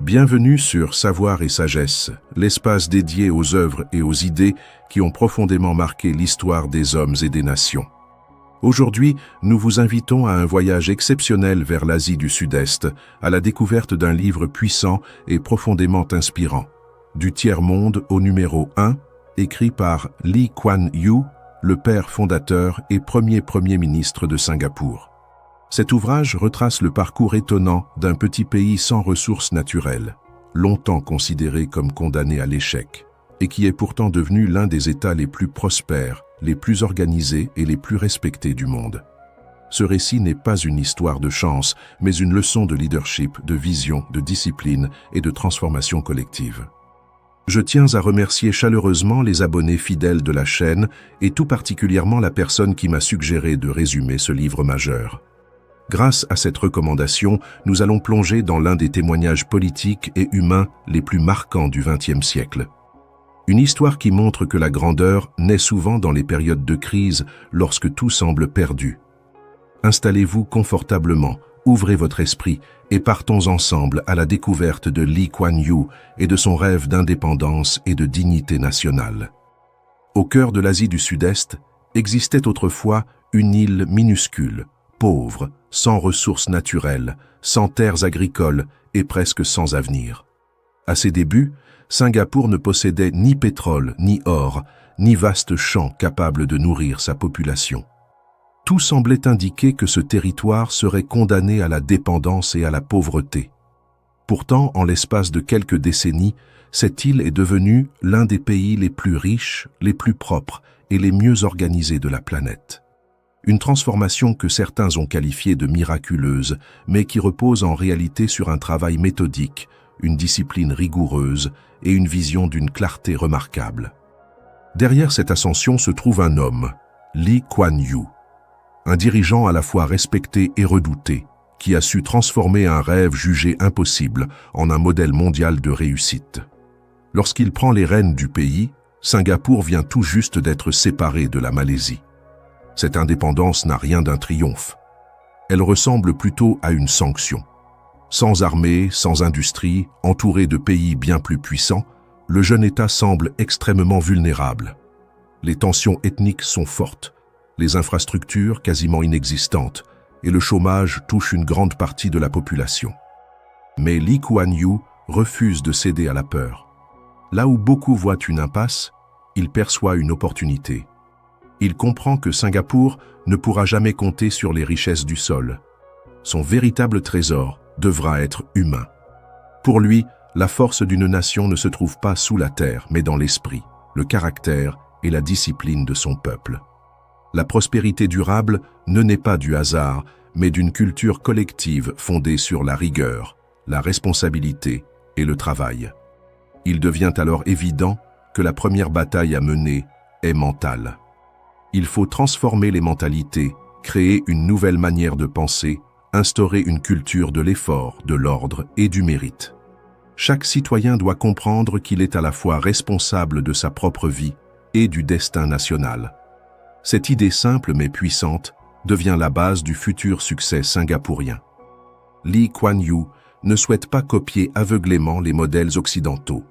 Bienvenue sur Savoir et Sagesse, l'espace dédié aux œuvres et aux idées qui ont profondément marqué l'histoire des hommes et des nations. Aujourd'hui, nous vous invitons à un voyage exceptionnel vers l'Asie du Sud-Est, à la découverte d'un livre puissant et profondément inspirant. Du tiers-monde au numéro 1, écrit par Lee Kuan Yew, le père fondateur et premier ministre de Singapour. Cet ouvrage retrace le parcours étonnant d'un petit pays sans ressources naturelles, longtemps considéré comme condamné à l'échec, et qui est pourtant devenu l'un des États les plus prospères, les plus organisés et les plus respectés du monde. Ce récit n'est pas une histoire de chance, mais une leçon de leadership, de vision, de discipline et de transformation collective. Je tiens à remercier chaleureusement les abonnés fidèles de la chaîne et tout particulièrement la personne qui m'a suggéré de résumer ce livre majeur. Grâce à cette recommandation, nous allons plonger dans l'un des témoignages politiques et humains les plus marquants du XXe siècle. Une histoire qui montre que la grandeur naît souvent dans les périodes de crise lorsque tout semble perdu. Installez-vous confortablement, ouvrez votre esprit et partons ensemble à la découverte de Lee Kuan Yew et de son rêve d'indépendance et de dignité nationale. Au cœur de l'Asie du Sud-Est existait autrefois une île minuscule, pauvre, sans ressources naturelles, sans terres agricoles et presque sans avenir. À ses débuts, Singapour ne possédait ni pétrole, ni or, ni vastes champs capables de nourrir sa population. Tout semblait indiquer que ce territoire serait condamné à la dépendance et à la pauvreté. Pourtant, en l'espace de quelques décennies, cette île est devenue l'un des pays les plus riches, les plus propres et les mieux organisés de la planète. Une transformation que certains ont qualifiée de miraculeuse, mais qui repose en réalité sur un travail méthodique, une discipline rigoureuse et une vision d'une clarté remarquable. Derrière cette ascension se trouve un homme, Lee Kuan Yew, un dirigeant à la fois respecté et redouté, qui a su transformer un rêve jugé impossible en un modèle mondial de réussite. Lorsqu'il prend les rênes du pays, Singapour vient tout juste d'être séparé de la Malaisie. Cette indépendance n'a rien d'un triomphe. Elle ressemble plutôt à une sanction. Sans armée, sans industrie, entouré de pays bien plus puissants, le jeune État semble extrêmement vulnérable. Les tensions ethniques sont fortes, les infrastructures quasiment inexistantes, et le chômage touche une grande partie de la population. Mais Lee Kuan Yew refuse de céder à la peur. Là où beaucoup voient une impasse, il perçoit une opportunité. Il comprend que Singapour ne pourra jamais compter sur les richesses du sol. Son véritable trésor devra être humain. Pour lui, la force d'une nation ne se trouve pas sous la terre, mais dans l'esprit, le caractère et la discipline de son peuple. La prospérité durable ne naît pas du hasard, mais d'une culture collective fondée sur la rigueur, la responsabilité et le travail. Il devient alors évident que la première bataille à mener est mentale. Il faut transformer les mentalités, créer une nouvelle manière de penser, instaurer une culture de l'effort, de l'ordre et du mérite. Chaque citoyen doit comprendre qu'il est à la fois responsable de sa propre vie et du destin national. Cette idée simple mais puissante devient la base du futur succès singapourien. Lee Kuan Yew ne souhaite pas copier aveuglément les modèles occidentaux.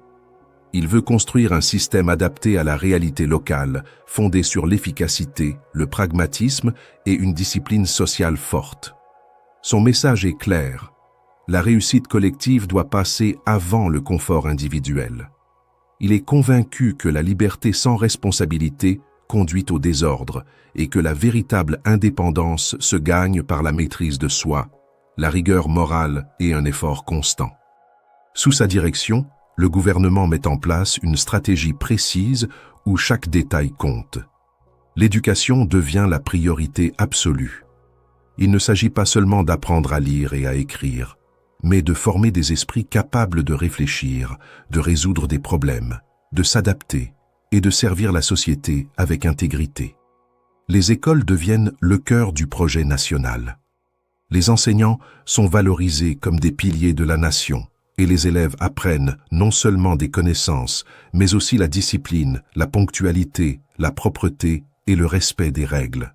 Il veut construire un système adapté à la réalité locale, fondé sur l'efficacité, le pragmatisme et une discipline sociale forte. Son message est clair. La réussite collective doit passer avant le confort individuel. Il est convaincu que la liberté sans responsabilité conduit au désordre et que la véritable indépendance se gagne par la maîtrise de soi, la rigueur morale et un effort constant. Sous sa direction, le gouvernement met en place une stratégie précise où chaque détail compte. L'éducation devient la priorité absolue. Il ne s'agit pas seulement d'apprendre à lire et à écrire, mais de former des esprits capables de réfléchir, de résoudre des problèmes, de s'adapter et de servir la société avec intégrité. Les écoles deviennent le cœur du projet national. Les enseignants sont valorisés comme des piliers de la nation, et les élèves apprennent non seulement des connaissances, mais aussi la discipline, la ponctualité, la propreté et le respect des règles.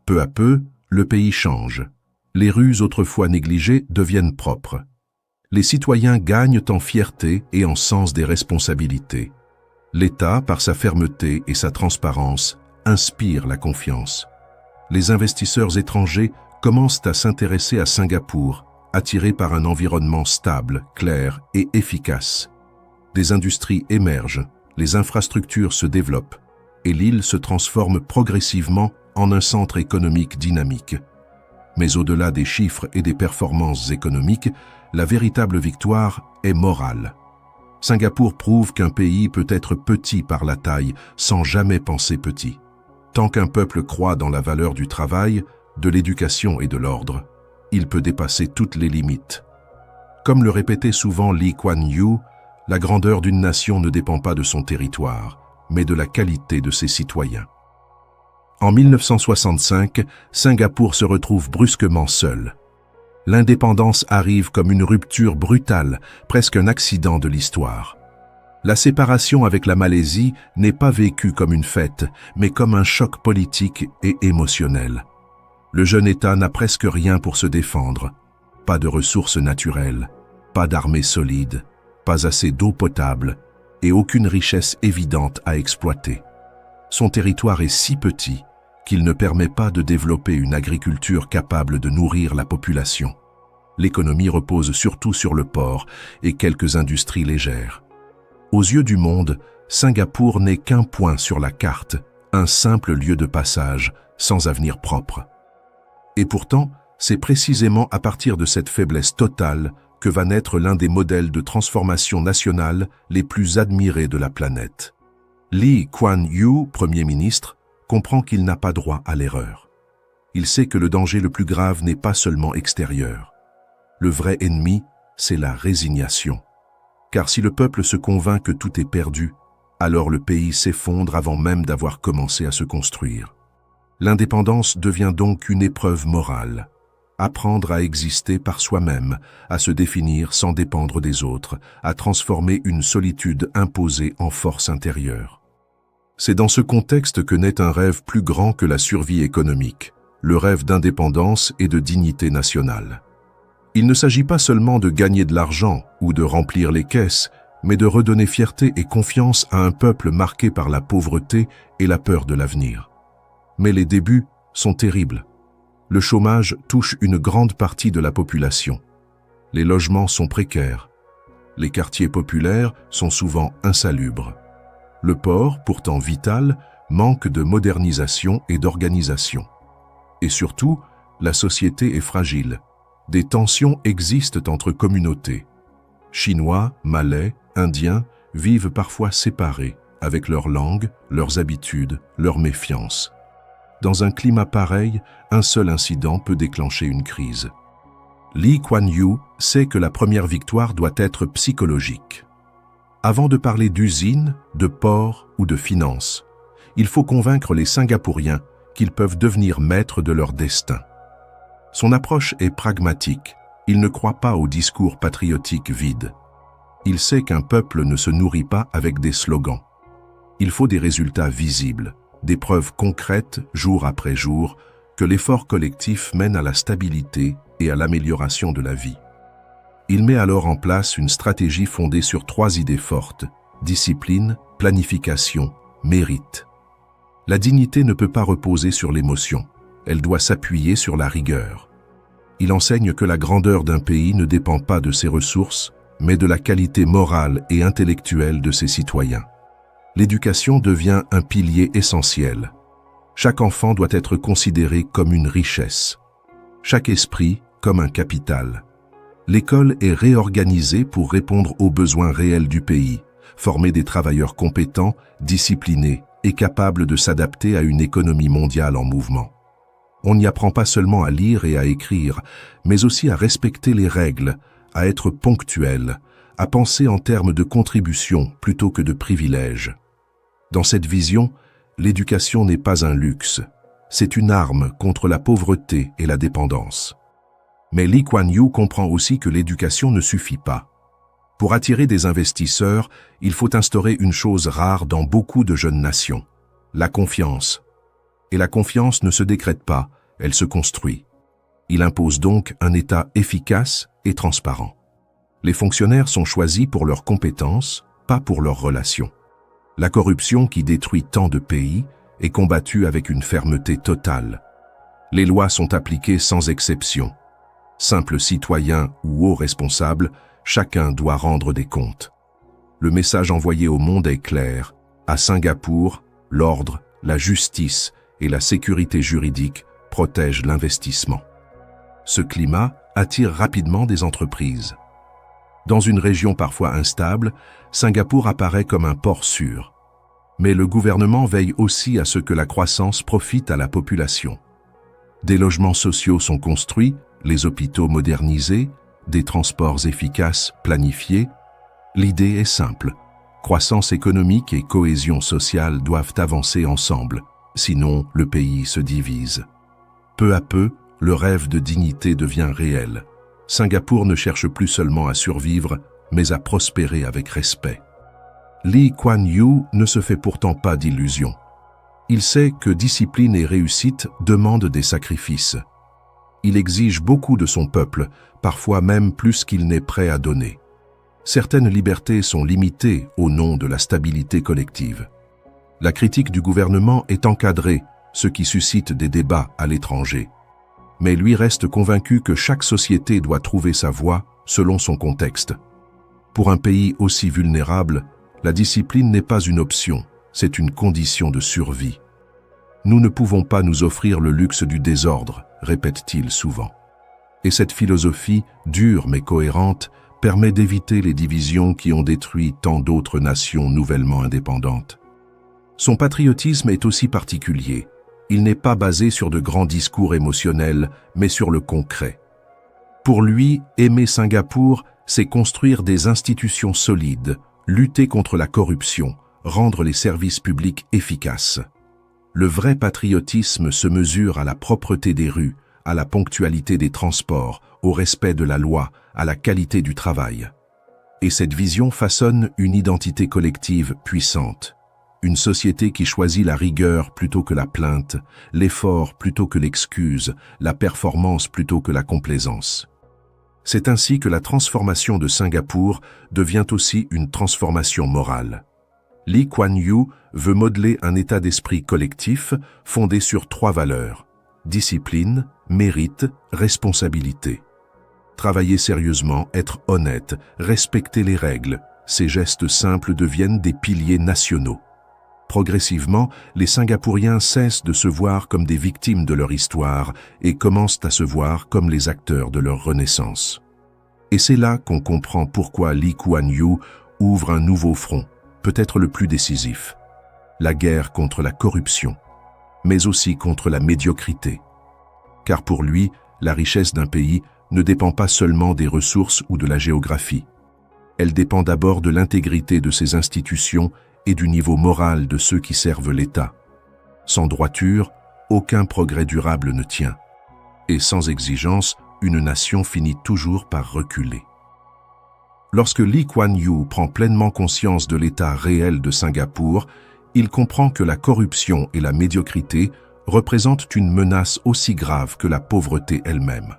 Peu à peu, le pays change. Les rues autrefois négligées deviennent propres. Les citoyens gagnent en fierté et en sens des responsabilités. L'État, par sa fermeté et sa transparence, inspire la confiance. Les investisseurs étrangers commencent à s'intéresser à Singapour, attirés par un environnement stable, clair et efficace. Des industries émergent, les infrastructures se développent, et l'île se transforme progressivement en un centre économique dynamique. Mais au-delà des chiffres et des performances économiques, la véritable victoire est morale. Singapour prouve qu'un pays peut être petit par la taille sans jamais penser petit. Tant qu'un peuple croit dans la valeur du travail, de l'éducation et de l'ordre, il peut dépasser toutes les limites. Comme le répétait souvent Lee Kuan Yew, la grandeur d'une nation ne dépend pas de son territoire, mais de la qualité de ses citoyens. En 1965, Singapour se retrouve brusquement seul. L'indépendance arrive comme une rupture brutale, presque un accident de l'histoire. La séparation avec la Malaisie n'est pas vécue comme une fête, mais comme un choc politique et émotionnel. Le jeune État n'a presque rien pour se défendre. Pas de ressources naturelles, pas d'armée solide, pas assez d'eau potable et aucune richesse évidente à exploiter. Son territoire est si petit qu'il ne permet pas de développer une agriculture capable de nourrir la population. L'économie repose surtout sur le port et quelques industries légères. Aux yeux du monde, Singapour n'est qu'un point sur la carte, un simple lieu de passage, sans avenir propre. Et pourtant, c'est précisément à partir de cette faiblesse totale que va naître l'un des modèles de transformation nationale les plus admirés de la planète. Lee Kuan Yew, Premier ministre, comprend qu'il n'a pas droit à l'erreur. Il sait que le danger le plus grave n'est pas seulement extérieur. Le vrai ennemi, c'est la résignation. Car si le peuple se convainc que tout est perdu, alors le pays s'effondre avant même d'avoir commencé à se construire. L'indépendance devient donc une épreuve morale. Apprendre à exister par soi-même, à se définir sans dépendre des autres, à transformer une solitude imposée en force intérieure. C'est dans ce contexte que naît un rêve plus grand que la survie économique, le rêve d'indépendance et de dignité nationale. Il ne s'agit pas seulement de gagner de l'argent ou de remplir les caisses, mais de redonner fierté et confiance à un peuple marqué par la pauvreté et la peur de l'avenir. Mais les débuts sont terribles. Le chômage touche une grande partie de la population. Les logements sont précaires. Les quartiers populaires sont souvent insalubres. Le port, pourtant vital, manque de modernisation et d'organisation. Et surtout, la société est fragile. Des tensions existent entre communautés. Chinois, Malais, Indiens vivent parfois séparés, avec leur langue, leurs habitudes, leur méfiance. Dans un climat pareil, un seul incident peut déclencher une crise. Lee Kuan Yew sait que la première victoire doit être psychologique. Avant de parler d'usines, de ports ou de finances, il faut convaincre les Singapouriens qu'ils peuvent devenir maîtres de leur destin. Son approche est pragmatique. Il ne croit pas aux discours patriotiques vides. Il sait qu'un peuple ne se nourrit pas avec des slogans. Il faut des résultats visibles, des preuves concrètes jour après jour que l'effort collectif mène à la stabilité et à l'amélioration de la vie. Il met alors en place une stratégie fondée sur 3 idées fortes: discipline, planification, mérite. La dignité ne peut pas reposer sur l'émotion, elle doit s'appuyer sur la rigueur. Il enseigne que la grandeur d'un pays ne dépend pas de ses ressources, mais de la qualité morale et intellectuelle de ses citoyens. L'éducation devient un pilier essentiel. Chaque enfant doit être considéré comme une richesse. Chaque esprit comme un capital. L'école est réorganisée pour répondre aux besoins réels du pays, former des travailleurs compétents, disciplinés et capables de s'adapter à une économie mondiale en mouvement. On n'y apprend pas seulement à lire et à écrire, mais aussi à respecter les règles, à être ponctuel, à penser en termes de contribution plutôt que de privilèges. Dans cette vision, l'éducation n'est pas un luxe, c'est une arme contre la pauvreté et la dépendance. Mais Lee Kuan Yew comprend aussi que l'éducation ne suffit pas. Pour attirer des investisseurs, il faut instaurer une chose rare dans beaucoup de jeunes nations, la confiance. Et la confiance ne se décrète pas, elle se construit. Il impose donc un État efficace et transparent. Les fonctionnaires sont choisis pour leurs compétences, pas pour leurs relations. La corruption qui détruit tant de pays est combattue avec une fermeté totale. Les lois sont appliquées sans exception. Simples citoyens ou hauts responsables, chacun doit rendre des comptes. Le message envoyé au monde est clair. À Singapour, l'ordre, la justice et la sécurité juridique protègent l'investissement. Ce climat attire rapidement des entreprises. Dans une région parfois instable, Singapour apparaît comme un port sûr. Mais le gouvernement veille aussi à ce que la croissance profite à la population. Des logements sociaux sont construits, les hôpitaux modernisés, des transports efficaces planifiés. L'idée est simple. Croissance économique et cohésion sociale doivent avancer ensemble, sinon le pays se divise. Peu à peu, le rêve de dignité devient réel. Singapour ne cherche plus seulement à survivre, mais à prospérer avec respect. Lee Kuan Yew ne se fait pourtant pas d'illusions. Il sait que discipline et réussite demandent des sacrifices. Il exige beaucoup de son peuple, parfois même plus qu'il n'est prêt à donner. Certaines libertés sont limitées au nom de la stabilité collective. La critique du gouvernement est encadrée, ce qui suscite des débats à l'étranger. Mais lui reste convaincu que chaque société doit trouver sa voie selon son contexte. Pour un pays aussi vulnérable, la discipline n'est pas une option, c'est une condition de survie. Nous ne pouvons pas nous offrir le luxe du désordre, répète-t-il souvent. Et cette philosophie, dure mais cohérente, permet d'éviter les divisions qui ont détruit tant d'autres nations nouvellement indépendantes. Son patriotisme est aussi particulier. Il n'est pas basé sur de grands discours émotionnels, mais sur le concret. Pour lui, aimer Singapour, c'est construire des institutions solides, lutter contre la corruption, rendre les services publics efficaces. Le vrai patriotisme se mesure à la propreté des rues, à la ponctualité des transports, au respect de la loi, à la qualité du travail. Et cette vision façonne une identité collective puissante. Une société qui choisit la rigueur plutôt que la plainte, l'effort plutôt que l'excuse, la performance plutôt que la complaisance. C'est ainsi que la transformation de Singapour devient aussi une transformation morale. Lee Kuan Yew veut modeler un état d'esprit collectif fondé sur 3 valeurs: discipline, mérite, responsabilité. Travailler sérieusement, être honnête, respecter les règles, ces gestes simples deviennent des piliers nationaux. Progressivement, les Singapouriens cessent de se voir comme des victimes de leur histoire et commencent à se voir comme les acteurs de leur renaissance. Et c'est là qu'on comprend pourquoi Lee Kuan Yew ouvre un nouveau front, peut-être le plus décisif. La guerre contre la corruption, mais aussi contre la médiocrité. Car pour lui, la richesse d'un pays ne dépend pas seulement des ressources ou de la géographie. Elle dépend d'abord de l'intégrité de ses institutions et du niveau moral de ceux qui servent l'État. Sans droiture, aucun progrès durable ne tient. Et sans exigence, une nation finit toujours par reculer. Lorsque Lee Kuan Yew prend pleinement conscience de l'état réel de Singapour, il comprend que la corruption et la médiocrité représentent une menace aussi grave que la pauvreté elle-même.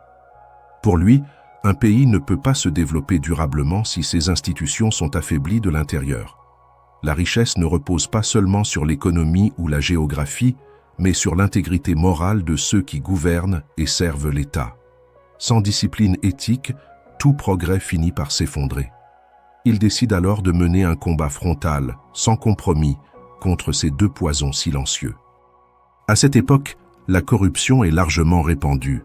Pour lui, un pays ne peut pas se développer durablement si ses institutions sont affaiblies de l'intérieur. La richesse ne repose pas seulement sur l'économie ou la géographie, mais sur l'intégrité morale de ceux qui gouvernent et servent l'État. Sans discipline éthique, tout progrès finit par s'effondrer. Il décide alors de mener un combat frontal, sans compromis, contre ces 2 poisons silencieux. À cette époque, la corruption est largement répandue.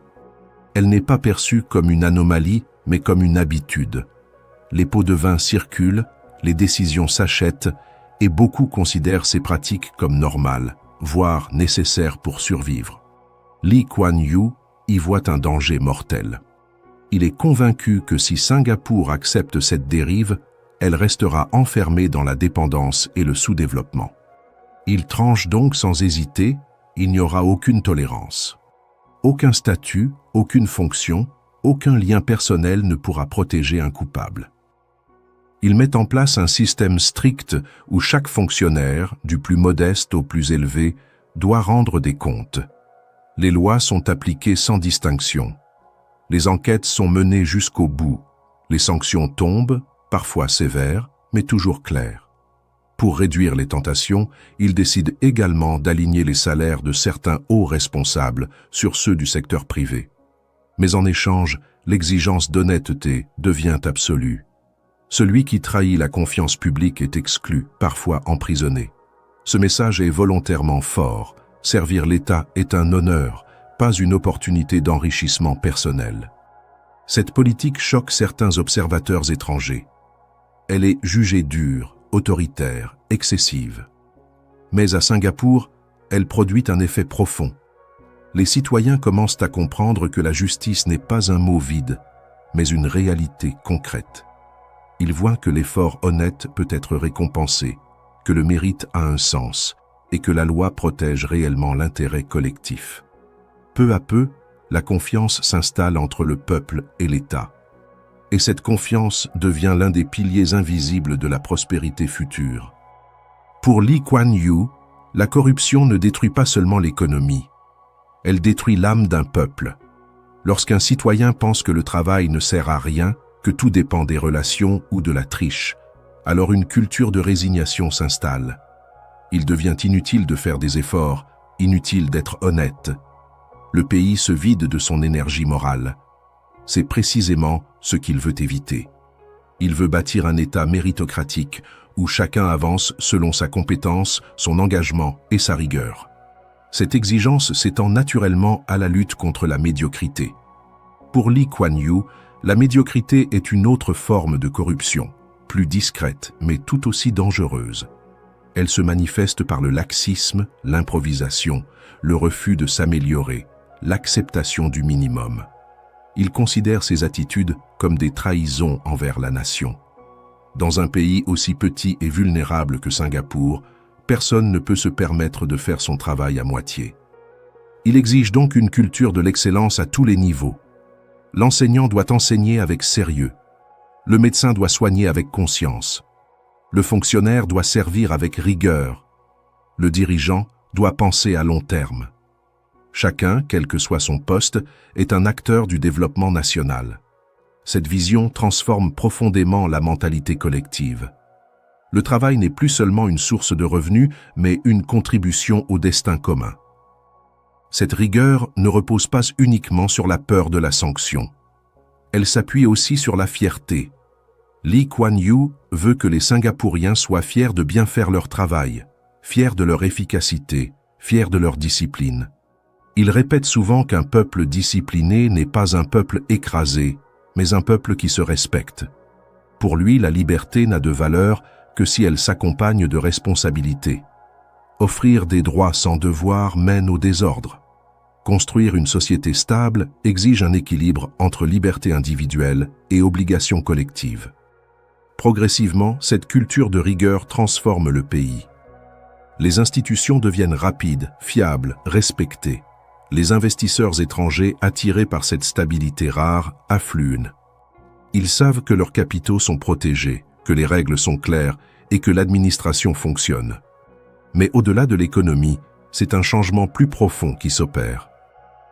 Elle n'est pas perçue comme une anomalie, mais comme une habitude. Les pots de vin circulent, les décisions s'achètent, et beaucoup considèrent ces pratiques comme normales, voire nécessaires pour survivre. Lee Kuan Yew y voit un danger mortel. Il est convaincu que si Singapour accepte cette dérive, elle restera enfermée dans la dépendance et le sous-développement. Il tranche donc sans hésiter, il n'y aura aucune tolérance. Aucun statut, aucune fonction, aucun lien personnel ne pourra protéger un coupable. Il met en place un système strict où chaque fonctionnaire, du plus modeste au plus élevé, doit rendre des comptes. Les lois sont appliquées sans distinction. Les enquêtes sont menées jusqu'au bout. Les sanctions tombent, parfois sévères, mais toujours claires. Pour réduire les tentations, il décide également d'aligner les salaires de certains hauts responsables sur ceux du secteur privé. Mais en échange, l'exigence d'honnêteté devient absolue. Celui qui trahit la confiance publique est exclu, parfois emprisonné. Ce message est volontairement fort. Servir l'État est un honneur, pas une opportunité d'enrichissement personnel. Cette politique choque certains observateurs étrangers. Elle est jugée dure, autoritaire, excessive. Mais à Singapour, elle produit un effet profond. Les citoyens commencent à comprendre que la justice n'est pas un mot vide, mais une réalité concrète. Ils voient que l'effort honnête peut être récompensé, que le mérite a un sens et que la loi protège réellement l'intérêt collectif. Peu à peu, la confiance s'installe entre le peuple et l'État. Et cette confiance devient l'un des piliers invisibles de la prospérité future. Pour Lee Kuan Yew, la corruption ne détruit pas seulement l'économie. Elle détruit l'âme d'un peuple. Lorsqu'un citoyen pense que le travail ne sert à rien, que tout dépend des relations ou de la triche, alors une culture de résignation s'installe. Il devient inutile de faire des efforts, inutile d'être honnête. Le pays se vide de son énergie morale. C'est précisément ce qu'il veut éviter. Il veut bâtir un État méritocratique où chacun avance selon sa compétence, son engagement et sa rigueur. Cette exigence s'étend naturellement à la lutte contre la médiocrité. Pour Lee Kuan Yew, la médiocrité est une autre forme de corruption, plus discrète mais tout aussi dangereuse. Elle se manifeste par le laxisme, l'improvisation, le refus de s'améliorer, l'acceptation du minimum. Il considère ces attitudes comme des trahisons envers la nation. Dans un pays aussi petit et vulnérable que Singapour, personne ne peut se permettre de faire son travail à moitié. Il exige donc une culture de l'excellence à tous les niveaux. L'enseignant doit enseigner avec sérieux. Le médecin doit soigner avec conscience. Le fonctionnaire doit servir avec rigueur. Le dirigeant doit penser à long terme. Chacun, quel que soit son poste, est un acteur du développement national. Cette vision transforme profondément la mentalité collective. Le travail n'est plus seulement une source de revenus, mais une contribution au destin commun. Cette rigueur ne repose pas uniquement sur la peur de la sanction. Elle s'appuie aussi sur la fierté. Lee Kuan Yew veut que les Singapouriens soient fiers de bien faire leur travail, fiers de leur efficacité, fiers de leur discipline. Il répète souvent qu'un peuple discipliné n'est pas un peuple écrasé, mais un peuple qui se respecte. Pour lui, la liberté n'a de valeur que si elle s'accompagne de responsabilités. Offrir des droits sans devoir mène au désordre. Construire une société stable exige un équilibre entre liberté individuelle et obligation collective. Progressivement, cette culture de rigueur transforme le pays. Les institutions deviennent rapides, fiables, respectées. Les investisseurs étrangers, attirés par cette stabilité rare, affluent. Ils savent que leurs capitaux sont protégés, que les règles sont claires et que l'administration fonctionne. Mais au-delà de l'économie, c'est un changement plus profond qui s'opère.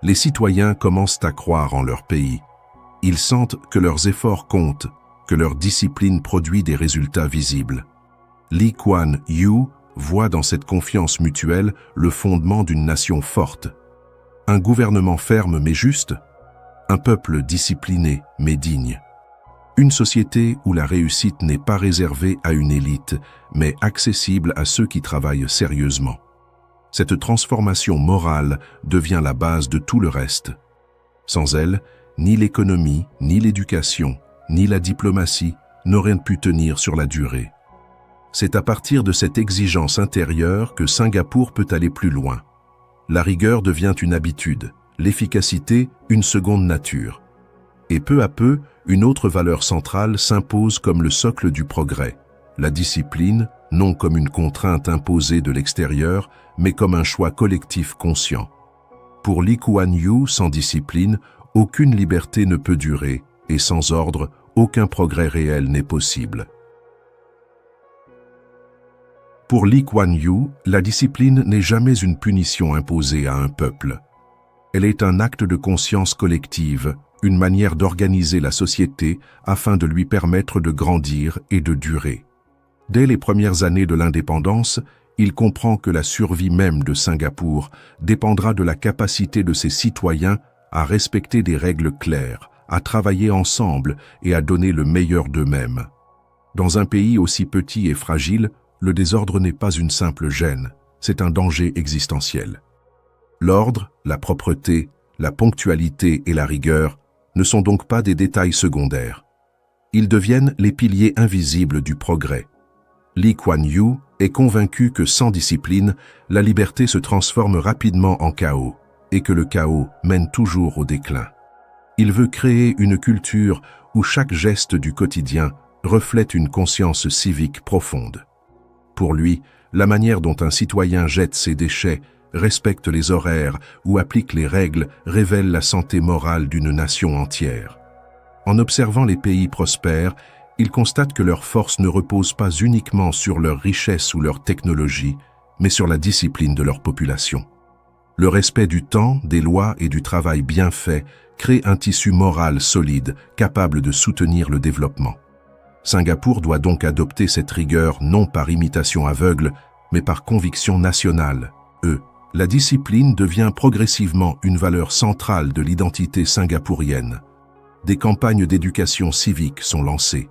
Les citoyens commencent à croire en leur pays. Ils sentent que leurs efforts comptent, que leur discipline produit des résultats visibles. Lee Kuan Yew voit dans cette confiance mutuelle le fondement d'une nation forte. Un gouvernement ferme mais juste, un peuple discipliné mais digne. Une société où la réussite n'est pas réservée à une élite, mais accessible à ceux qui travaillent sérieusement. Cette transformation morale devient la base de tout le reste. Sans elle, ni l'économie, ni l'éducation, ni la diplomatie n'auraient pu tenir sur la durée. C'est à partir de cette exigence intérieure que Singapour peut aller plus loin. La rigueur devient une habitude, l'efficacité une seconde nature. Et peu à peu, une autre valeur centrale s'impose comme le socle du progrès, la discipline, non comme une contrainte imposée de l'extérieur, mais comme un choix collectif conscient. Pour Lee Kuan Yew, sans discipline, aucune liberté ne peut durer, et sans ordre, aucun progrès réel n'est possible. Pour Lee Kuan Yew, la discipline n'est jamais une punition imposée à un peuple. Elle est un acte de conscience collective, une manière d'organiser la société afin de lui permettre de grandir et de durer. Dès les premières années de l'indépendance, il comprend que la survie même de Singapour dépendra de la capacité de ses citoyens à respecter des règles claires, à travailler ensemble et à donner le meilleur d'eux-mêmes. Dans un pays aussi petit et fragile, le désordre n'est pas une simple gêne, c'est un danger existentiel. L'ordre, la propreté, la ponctualité et la rigueur ne sont donc pas des détails secondaires. Ils deviennent les piliers invisibles du progrès. Lee Kuan Yew est convaincu que sans discipline, la liberté se transforme rapidement en chaos et que le chaos mène toujours au déclin. Il veut créer une culture où chaque geste du quotidien reflète une conscience civique profonde. Pour lui, la manière dont un citoyen jette ses déchets, respecte les horaires ou applique les règles révèle la santé morale d'une nation entière. En observant les pays prospères, il constate que leur force ne repose pas uniquement sur leur richesse ou leur technologie, mais sur la discipline de leur population. Le respect du temps, des lois et du travail bien fait crée un tissu moral solide, capable de soutenir le développement. Singapour doit donc adopter cette rigueur non par imitation aveugle, mais par conviction nationale. La discipline devient progressivement une valeur centrale de l'identité singapourienne. Des campagnes d'éducation civique sont lancées.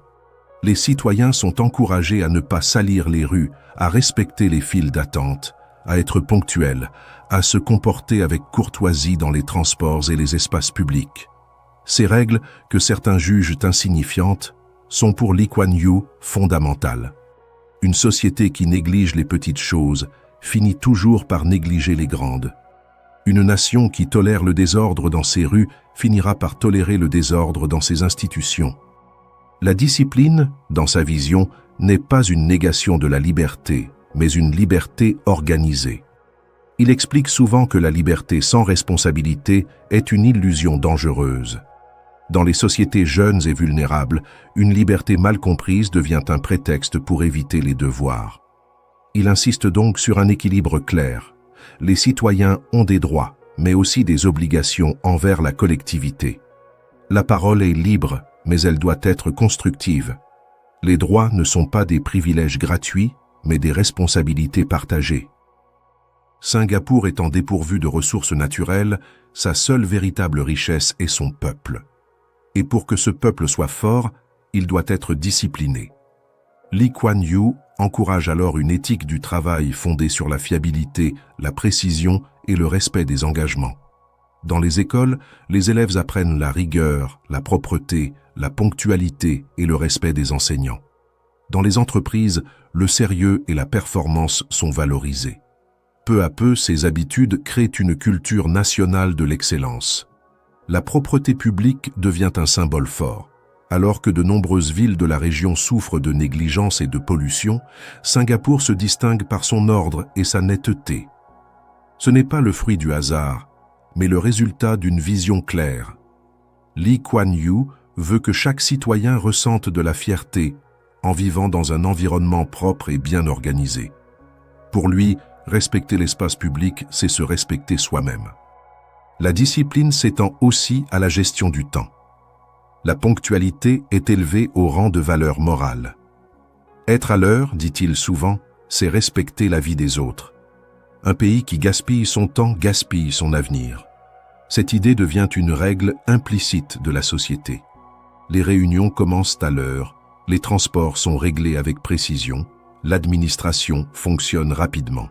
Les citoyens sont encouragés à ne pas salir les rues, à respecter les files d'attente, à être ponctuels, à se comporter avec courtoisie dans les transports et les espaces publics. Ces règles, que certains jugent insignifiantes, sont pour Lee Kuan Yew fondamentales. Une société qui néglige les petites choses finit toujours par négliger les grandes. Une nation qui tolère le désordre dans ses rues finira par tolérer le désordre dans ses institutions. La discipline, dans sa vision, n'est pas une négation de la liberté, mais une liberté organisée. Il explique souvent que la liberté sans responsabilité est une illusion dangereuse. Dans les sociétés jeunes et vulnérables, une liberté mal comprise devient un prétexte pour éviter les devoirs. Il insiste donc sur un équilibre clair. Les citoyens ont des droits, mais aussi des obligations envers la collectivité. La parole est libre, mais elle doit être constructive. Les droits ne sont pas des privilèges gratuits, mais des responsabilités partagées. Singapour étant dépourvu de ressources naturelles, sa seule véritable richesse est son peuple. Et pour que ce peuple soit fort, il doit être discipliné. Lee Kuan Yew encourage alors une éthique du travail fondée sur la fiabilité, la précision et le respect des engagements. Dans les écoles, les élèves apprennent la rigueur, la propreté, la ponctualité et le respect des enseignants. Dans les entreprises, le sérieux et la performance sont valorisés. Peu à peu, ces habitudes créent une culture nationale de l'excellence. La propreté publique devient un symbole fort. Alors que de nombreuses villes de la région souffrent de négligence et de pollution, Singapour se distingue par son ordre et sa netteté. Ce n'est pas le fruit du hasard, mais le résultat d'une vision claire. Lee Kuan Yew veut que chaque citoyen ressente de la fierté en vivant dans un environnement propre et bien organisé. Pour lui, respecter l'espace public, c'est se respecter soi-même. La discipline s'étend aussi à la gestion du temps. La ponctualité est élevée au rang de valeur morale. Être à l'heure, dit-il souvent, c'est respecter la vie des autres. Un pays qui gaspille son temps gaspille son avenir. Cette idée devient une règle implicite de la société. Les réunions commencent à l'heure, les transports sont réglés avec précision, l'administration fonctionne rapidement.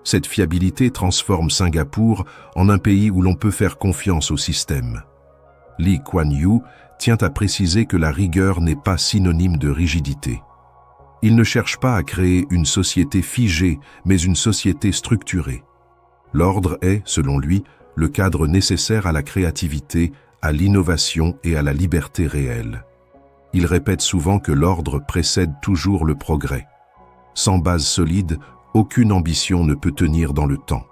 Cette fiabilité transforme Singapour en un pays où l'on peut faire confiance au système. Lee Kuan Yew tient à préciser que la rigueur n'est pas synonyme de rigidité. Il ne cherche pas à créer une société figée, mais une société structurée. L'ordre est, selon lui, le cadre nécessaire à la créativité, à l'innovation et à la liberté réelle. Il répète souvent que l'ordre précède toujours le progrès. Sans base solide, aucune ambition ne peut tenir dans le temps.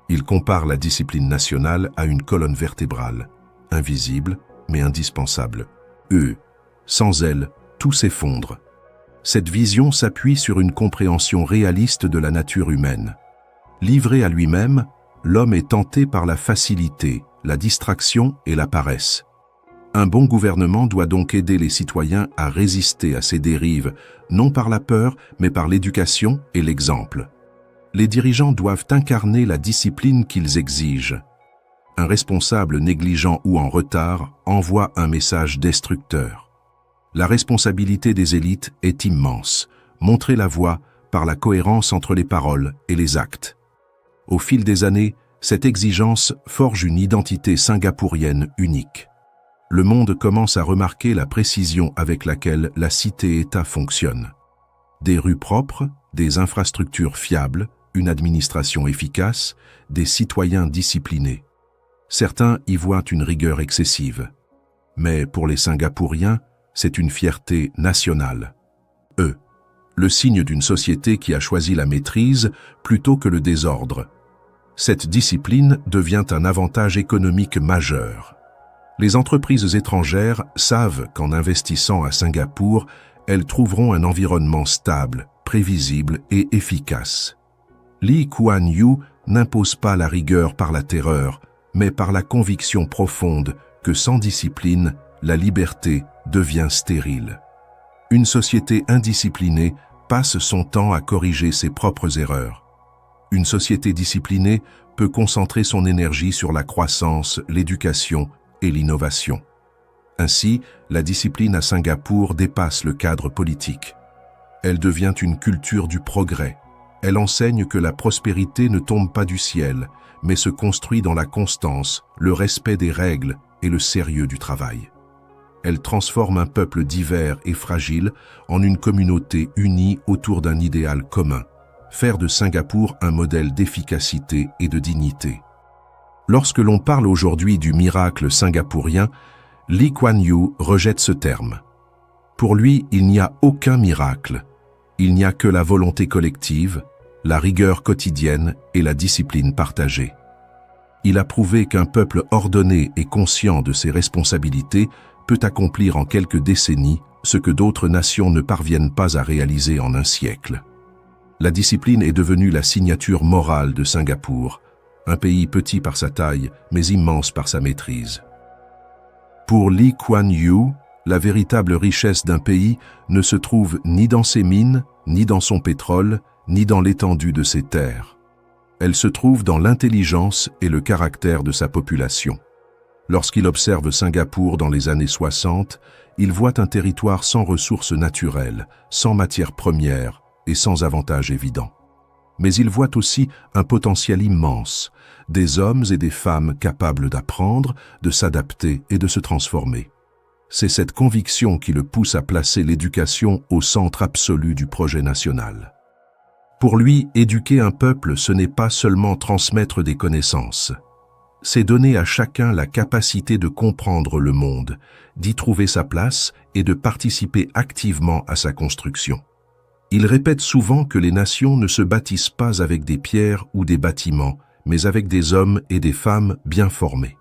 Il compare la discipline nationale à une colonne vertébrale, invisible, mais indispensable. Sans elle, tout s'effondre. Cette vision s'appuie sur une compréhension réaliste de la nature humaine. Livré à lui-même, l'homme est tenté par la facilité, la distraction et la paresse. Un bon gouvernement doit donc aider les citoyens à résister à ces dérives, non par la peur, mais par l'éducation et l'exemple. Les dirigeants doivent incarner la discipline qu'ils exigent. Un responsable négligent ou en retard envoie un message destructeur. La responsabilité des élites est immense. Montrer la voie par la cohérence entre les paroles et les actes. Au fil des années, cette exigence forge une identité singapourienne unique. Le monde commence à remarquer la précision avec laquelle la cité-État fonctionne. Des rues propres, des infrastructures fiables, une administration efficace, des citoyens disciplinés. Certains y voient une rigueur excessive. Mais pour les Singapouriens, c'est une fierté nationale. Le signe d'une société qui a choisi la maîtrise plutôt que le désordre. Cette discipline devient un avantage économique majeur. Les entreprises étrangères savent qu'en investissant à Singapour, elles trouveront un environnement stable, prévisible et efficace. Lee Kuan Yew n'impose pas la rigueur par la terreur, mais par la conviction profonde que sans discipline, la liberté devient stérile. Une société indisciplinée passe son temps à corriger ses propres erreurs. Une société disciplinée peut concentrer son énergie sur la croissance, l'éducation et l'innovation. Ainsi, la discipline à Singapour dépasse le cadre politique. Elle devient une culture du progrès. Elle enseigne que la prospérité ne tombe pas du ciel, mais se construit dans la constance, le respect des règles et le sérieux du travail. Elle transforme un peuple divers et fragile en une communauté unie autour d'un idéal commun, faire de Singapour un modèle d'efficacité et de dignité. Lorsque l'on parle aujourd'hui du miracle singapourien, Lee Kuan Yew rejette ce terme. Pour lui, il n'y a aucun miracle. Il n'y a que la volonté collective, la rigueur quotidienne et la discipline partagée. Il a prouvé qu'un peuple ordonné et conscient de ses responsabilités peut accomplir en quelques décennies ce que d'autres nations ne parviennent pas à réaliser en un siècle. La discipline est devenue la signature morale de Singapour, un pays petit par sa taille, mais immense par sa maîtrise. Pour Lee Kuan Yew, la véritable richesse d'un pays ne se trouve ni dans ses mines, ni dans son pétrole, ni dans l'étendue de ses terres. Elle se trouve dans l'intelligence et le caractère de sa population. Lorsqu'il observe Singapour dans les années 60, il voit un territoire sans ressources naturelles, sans matières premières et sans avantages évidents. Mais il voit aussi un potentiel immense, des hommes et des femmes capables d'apprendre, de s'adapter et de se transformer. C'est cette conviction qui le pousse à placer l'éducation au centre absolu du projet national. Pour lui, éduquer un peuple, ce n'est pas seulement transmettre des connaissances. C'est donner à chacun la capacité de comprendre le monde, d'y trouver sa place et de participer activement à sa construction. Il répète souvent que les nations ne se bâtissent pas avec des pierres ou des bâtiments, mais avec des hommes et des femmes bien formés.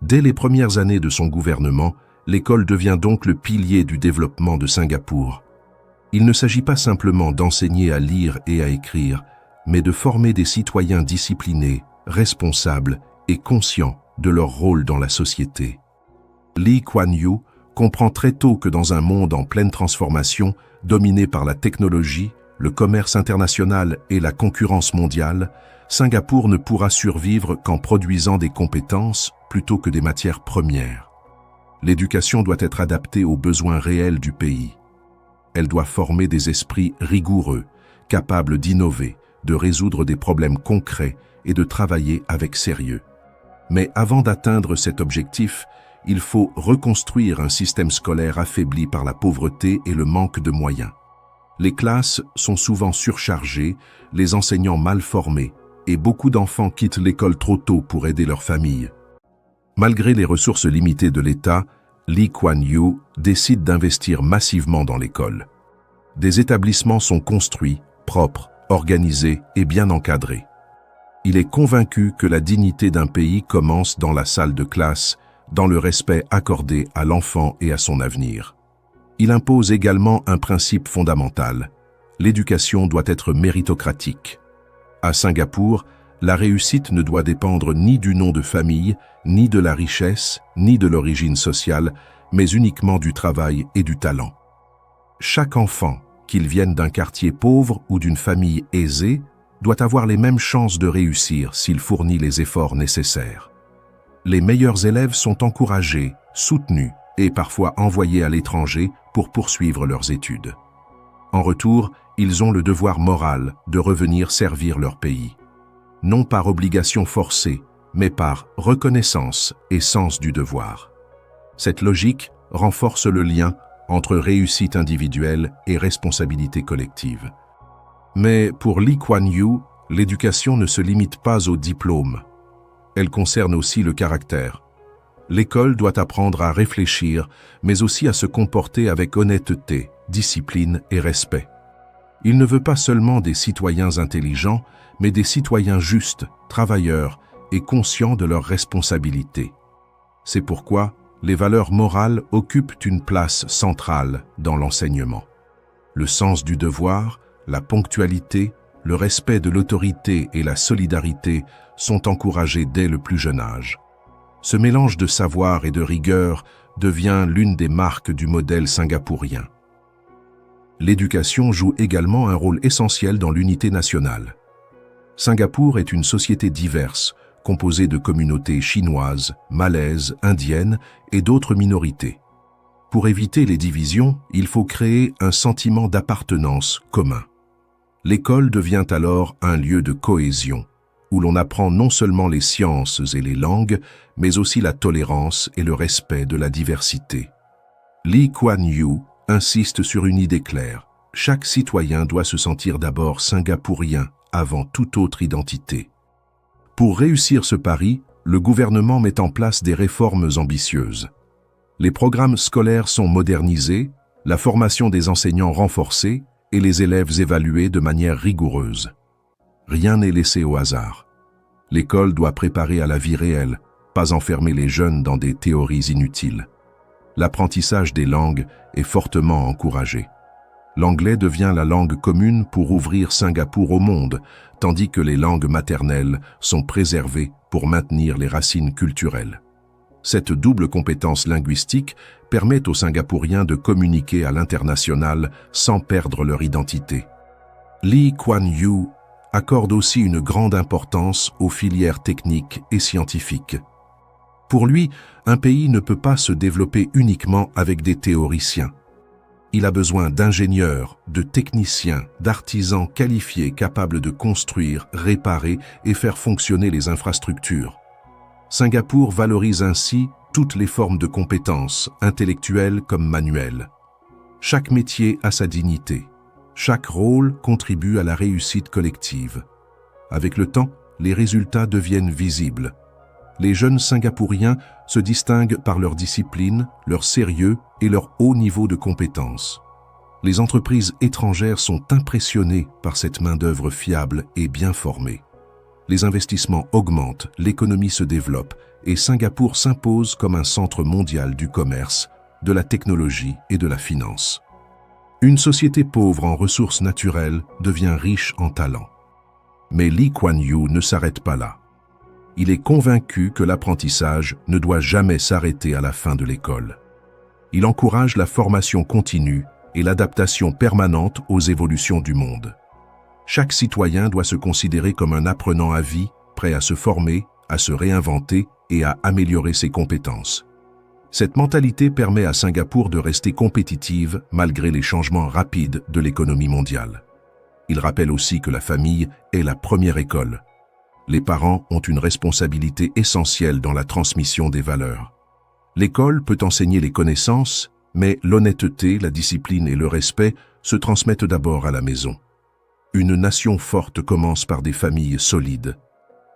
Dès les premières années de son gouvernement, l'école devient donc le pilier du développement de Singapour. Il ne s'agit pas simplement d'enseigner à lire et à écrire, mais de former des citoyens disciplinés, responsables et conscients de leur rôle dans la société. Lee Kuan Yew comprend très tôt que dans un monde en pleine transformation, dominé par la technologie, le commerce international et la concurrence mondiale, Singapour ne pourra survivre qu'en produisant des compétences plutôt que des matières premières. L'éducation doit être adaptée aux besoins réels du pays. Elle doit former des esprits rigoureux, capables d'innover, de résoudre des problèmes concrets et de travailler avec sérieux. Mais avant d'atteindre cet objectif, il faut reconstruire un système scolaire affaibli par la pauvreté et le manque de moyens. Les classes sont souvent surchargées, les enseignants mal formés, et beaucoup d'enfants quittent l'école trop tôt pour aider leur famille. Malgré les ressources limitées de l'État, Lee Kuan Yew décide d'investir massivement dans l'école. Des établissements sont construits, propres, organisés et bien encadrés. Il est convaincu que la dignité d'un pays commence dans la salle de classe, dans le respect accordé à l'enfant et à son avenir. Il impose également un principe fondamental. L'éducation doit être méritocratique. À Singapour, La réussite ne doit dépendre ni du nom de famille, ni de la richesse, ni de l'origine sociale, mais uniquement du travail et du talent. Chaque enfant, qu'il vienne d'un quartier pauvre ou d'une famille aisée, doit avoir les mêmes chances de réussir s'il fournit les efforts nécessaires. Les meilleurs élèves sont encouragés, soutenus et parfois envoyés à l'étranger pour poursuivre leurs études. En retour, ils ont le devoir moral de revenir servir leur pays. Non par obligation forcée, mais par reconnaissance et sens du devoir. Cette logique renforce le lien entre réussite individuelle et responsabilité collective. Mais pour Lee Kuan Yew, l'éducation ne se limite pas au diplôme. Elle concerne aussi le caractère. L'école doit apprendre à réfléchir, mais aussi à se comporter avec honnêteté, discipline et respect. Il ne veut pas seulement des citoyens intelligents, mais des citoyens justes, travailleurs et conscients de leurs responsabilités. C'est pourquoi les valeurs morales occupent une place centrale dans l'enseignement. Le sens du devoir, la ponctualité, le respect de l'autorité et la solidarité sont encouragés dès le plus jeune âge. Ce mélange de savoir et de rigueur devient l'une des marques du modèle singapourien. L'éducation joue également un rôle essentiel dans l'unité nationale. Singapour est une société diverse, composée de communautés chinoises, malaises, indiennes et d'autres minorités. Pour éviter les divisions, il faut créer un sentiment d'appartenance commun. L'école devient alors un lieu de cohésion, où l'on apprend non seulement les sciences et les langues, mais aussi la tolérance et le respect de la diversité. Lee Kuan Yew insiste sur une idée claire. Chaque citoyen doit se sentir d'abord singapourien avant toute autre identité. Pour réussir ce pari, le gouvernement met en place des réformes ambitieuses. Les programmes scolaires sont modernisés, la formation des enseignants renforcée et les élèves évalués de manière rigoureuse. Rien n'est laissé au hasard. L'école doit préparer à la vie réelle, pas enfermer les jeunes dans des théories inutiles. L'apprentissage des langues est fortement encouragé. L'anglais devient la langue commune pour ouvrir Singapour au monde, tandis que les langues maternelles sont préservées pour maintenir les racines culturelles. Cette double compétence linguistique permet aux Singapouriens de communiquer à l'international sans perdre leur identité. Lee Kuan Yew accorde aussi une grande importance aux filières techniques et scientifiques. Pour lui, un pays ne peut pas se développer uniquement avec des théoriciens. Il a besoin d'ingénieurs, de techniciens, d'artisans qualifiés capables de construire, réparer et faire fonctionner les infrastructures. Singapour valorise ainsi toutes les formes de compétences, intellectuelles comme manuelles. Chaque métier a sa dignité. Chaque rôle contribue à la réussite collective. Avec le temps, les résultats deviennent visibles. Les jeunes Singapouriens se distinguent par leur discipline, leur sérieux et leur haut niveau de compétences. Les entreprises étrangères sont impressionnées par cette main-d'œuvre fiable et bien formée. Les investissements augmentent, l'économie se développe et Singapour s'impose comme un centre mondial du commerce, de la technologie et de la finance. Une société pauvre en ressources naturelles devient riche en talents. Mais Lee Kuan Yew ne s'arrête pas là. Il est convaincu que l'apprentissage ne doit jamais s'arrêter à la fin de l'école. Il encourage la formation continue et l'adaptation permanente aux évolutions du monde. Chaque citoyen doit se considérer comme un apprenant à vie, prêt à se former, à se réinventer et à améliorer ses compétences. Cette mentalité permet à Singapour de rester compétitive malgré les changements rapides de l'économie mondiale. Il rappelle aussi que la famille est la première école. Les parents ont une responsabilité essentielle dans la transmission des valeurs. L'école peut enseigner les connaissances, mais l'honnêteté, la discipline et le respect se transmettent d'abord à la maison. Une nation forte commence par des familles solides.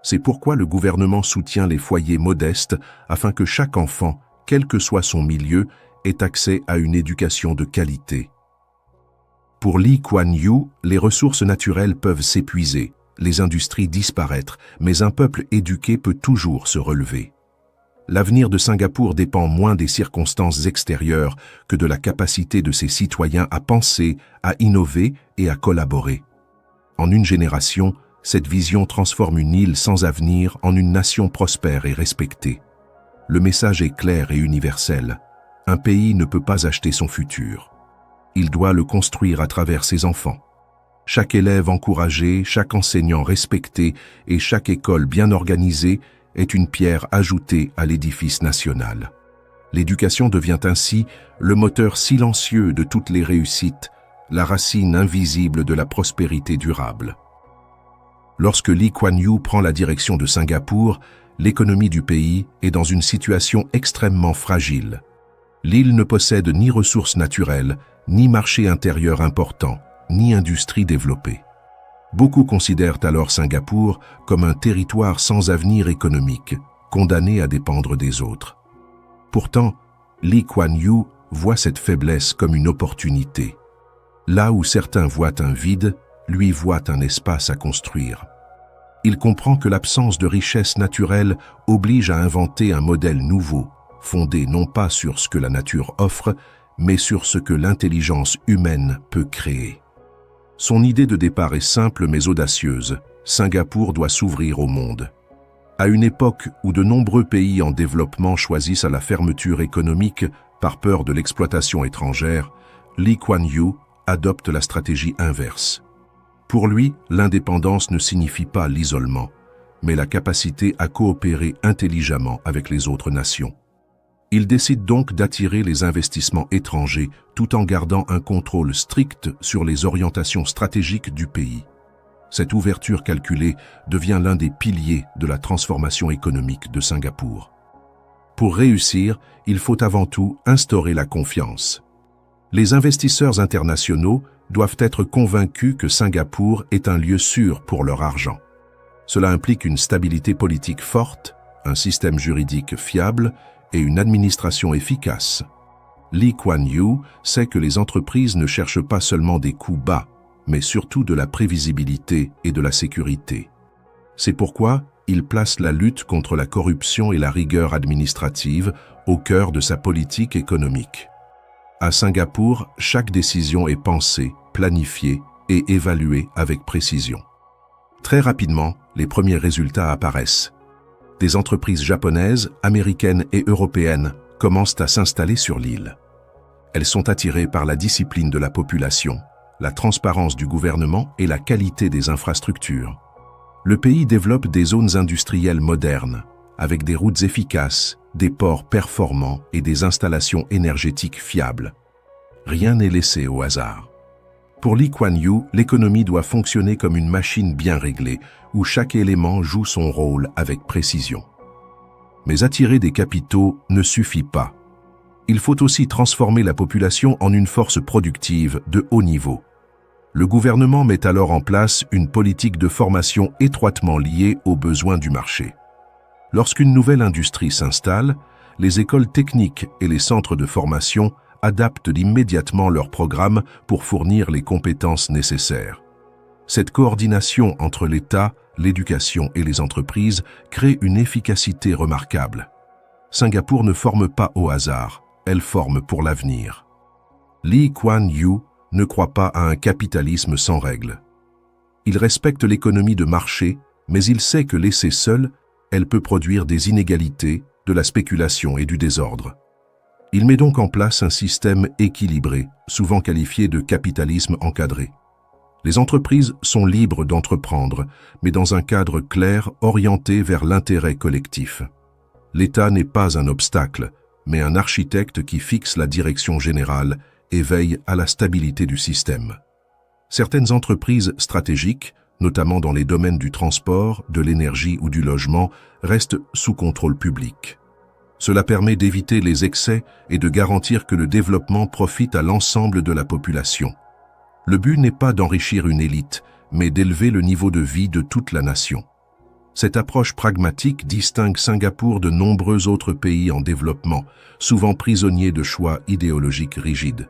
C'est pourquoi le gouvernement soutient les foyers modestes afin que chaque enfant, quel que soit son milieu, ait accès à une éducation de qualité. Pour Lee Kuan Yew, les ressources naturelles peuvent s'épuiser, les industries disparaître, mais un peuple éduqué peut toujours se relever. L'avenir de Singapour dépend moins des circonstances extérieures que de la capacité de ses citoyens à penser, à innover et à collaborer. En une génération, Cette vision transforme une île sans avenir en une nation prospère et respectée. Le message est clair et universel. Un pays ne peut pas acheter son futur. Il doit le construire à travers ses enfants. Chaque élève encouragé, chaque enseignant respecté et chaque école bien organisée est une pierre ajoutée à l'édifice national. L'éducation devient ainsi le moteur silencieux de toutes les réussites, la racine invisible de la prospérité durable. Lorsque Lee Kuan Yew prend la direction de Singapour, l'économie du pays est dans une situation extrêmement fragile. L'île ne possède ni ressources naturelles, ni marché intérieur important, ni industrie développée. Beaucoup considèrent alors Singapour comme un territoire sans avenir économique, condamné à dépendre des autres. Pourtant, Lee Kuan Yew voit cette faiblesse comme une opportunité. Là où certains voient un vide, lui voit un espace à construire. Il comprend que l'absence de richesse naturelle oblige à inventer un modèle nouveau, fondé non pas sur ce que la nature offre, mais sur ce que l'intelligence humaine peut créer. Son idée de départ est simple mais audacieuse. Singapour doit s'ouvrir au monde. À une époque où de nombreux pays en développement choisissent la fermeture économique par peur de l'exploitation étrangère, Lee Kuan Yew adopte la stratégie inverse. Pour lui, l'indépendance ne signifie pas l'isolement, mais la capacité à coopérer intelligemment avec les autres nations. Il décide donc d'attirer les investissements étrangers tout en gardant un contrôle strict sur les orientations stratégiques du pays. Cette ouverture calculée devient l'un des piliers de la transformation économique de Singapour. Pour réussir, il faut avant tout instaurer la confiance. Les investisseurs internationaux doivent être convaincus que Singapour est un lieu sûr pour leur argent. Cela implique une stabilité politique forte, un système juridique fiable et une administration efficace. Lee Kuan Yew sait que les entreprises ne cherchent pas seulement des coûts bas, mais surtout de la prévisibilité et de la sécurité. C'est pourquoi il place la lutte contre la corruption et la rigueur administrative au cœur de sa politique économique. À Singapour, chaque décision est pensée, planifiée et évaluée avec précision. Très rapidement, les premiers résultats apparaissent. Des entreprises japonaises, américaines et européennes commencent à s'installer sur l'île. Elles sont attirées par la discipline de la population, la transparence du gouvernement et la qualité des infrastructures. Le pays développe des zones industrielles modernes, avec des routes efficaces, des ports performants et des installations énergétiques fiables. Rien n'est laissé au hasard. Pour Lee Kuan Yew, l'économie doit fonctionner comme une machine bien réglée, où chaque élément joue son rôle avec précision. Mais attirer des capitaux ne suffit pas. Il faut aussi transformer la population en une force productive de haut niveau. Le gouvernement met alors en place une politique de formation étroitement liée aux besoins du marché. Lorsqu'une nouvelle industrie s'installe, les écoles techniques et les centres de formation adaptent immédiatement leurs programmes pour fournir les compétences nécessaires. Cette coordination entre l'État, l'éducation et les entreprises crée une efficacité remarquable. Singapour ne forme pas au hasard, elle forme pour l'avenir. Lee Kuan Yew ne croit pas à un capitalisme sans règles. Il respecte l'économie de marché, mais il sait que laissée seule, elle peut produire des inégalités, de la spéculation et du désordre. Il met donc en place un système équilibré, souvent qualifié de capitalisme encadré. Les entreprises sont libres d'entreprendre, mais dans un cadre clair orienté vers l'intérêt collectif. L'État n'est pas un obstacle, mais un architecte qui fixe la direction générale et veille à la stabilité du système. Certaines entreprises stratégiques, notamment dans les domaines du transport, de l'énergie ou du logement, restent sous contrôle public. Cela permet d'éviter les excès et de garantir que le développement profite à l'ensemble de la population. Le but n'est pas d'enrichir une élite, mais d'élever le niveau de vie de toute la nation. Cette approche pragmatique distingue Singapour de nombreux autres pays en développement, souvent prisonniers de choix idéologiques rigides.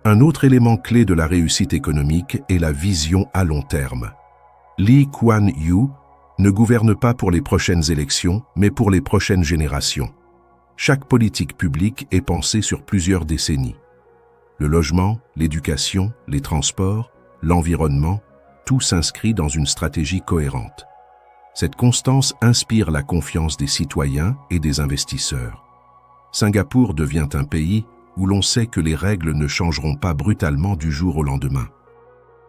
Un autre élément clé de la réussite économique est la vision à long terme. Lee Kuan Yew ne gouverne pas pour les prochaines élections, mais pour les prochaines générations. Chaque politique publique est pensée sur plusieurs décennies. Le logement, l'éducation, les transports, l'environnement, tout s'inscrit dans une stratégie cohérente. Cette constance inspire la confiance des citoyens et des investisseurs. Singapour devient un pays où l'on sait que les règles ne changeront pas brutalement du jour au lendemain.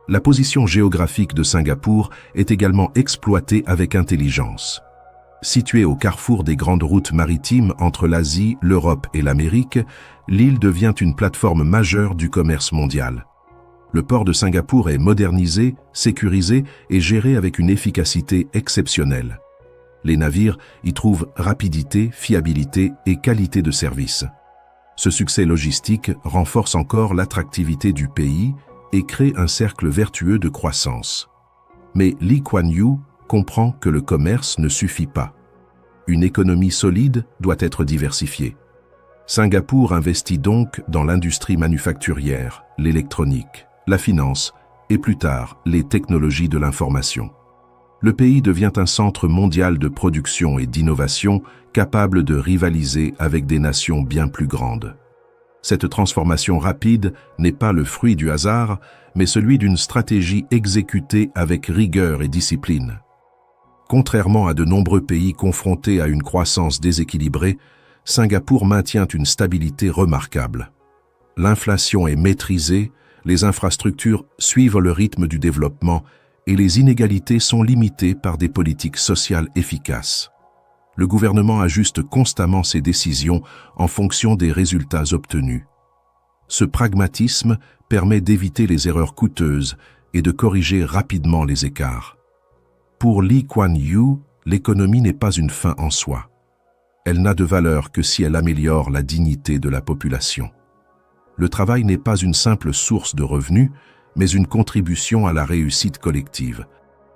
La position géographique de Singapour est également exploitée avec intelligence. Située au carrefour des grandes routes maritimes entre l'Asie, l'Europe et l'Amérique, l'île devient une plateforme majeure du commerce mondial. Le port de Singapour est modernisé, sécurisé et géré avec une efficacité exceptionnelle. Les navires y trouvent rapidité, fiabilité et qualité de service. Ce succès logistique renforce encore l'attractivité du pays et crée un cercle vertueux de croissance. Mais Lee Kuan Yew comprend que le commerce ne suffit pas. Une économie solide doit être diversifiée. Singapour investit donc dans l'industrie manufacturière, l'électronique, la finance et plus tard les technologies de l'information. Le pays devient un centre mondial de production et d'innovation capable de rivaliser avec des nations bien plus grandes. Cette transformation rapide n'est pas le fruit du hasard, mais celui d'une stratégie exécutée avec rigueur et discipline. Contrairement à de nombreux pays confrontés à une croissance déséquilibrée, Singapour maintient une stabilité remarquable. L'inflation est maîtrisée, les infrastructures suivent le rythme du développement et les inégalités sont limitées par des politiques sociales efficaces. Le gouvernement ajuste constamment ses décisions en fonction des résultats obtenus. Ce pragmatisme permet d'éviter les erreurs coûteuses et de corriger rapidement les écarts. Pour Lee Kuan Yew, l'économie n'est pas une fin en soi. Elle n'a de valeur que si elle améliore la dignité de la population. Le travail n'est pas une simple source de revenus, mais une contribution à la réussite collective.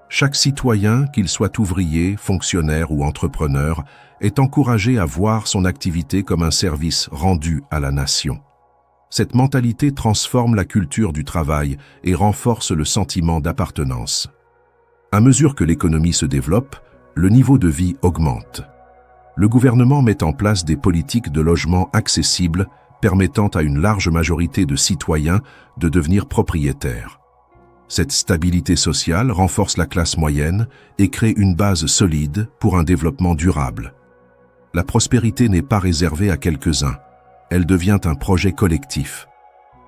Chaque citoyen, qu'il soit ouvrier, fonctionnaire ou entrepreneur, est encouragé à voir son activité comme un service rendu à la nation. Cette mentalité transforme la culture du travail et renforce le sentiment d'appartenance. À mesure que l'économie se développe, le niveau de vie augmente. Le gouvernement met en place des politiques de logement accessibles, permettant à une large majorité de citoyens de devenir propriétaires. Cette stabilité sociale renforce la classe moyenne et crée une base solide pour un développement durable. La prospérité n'est pas réservée à quelques-uns, elle devient un projet collectif.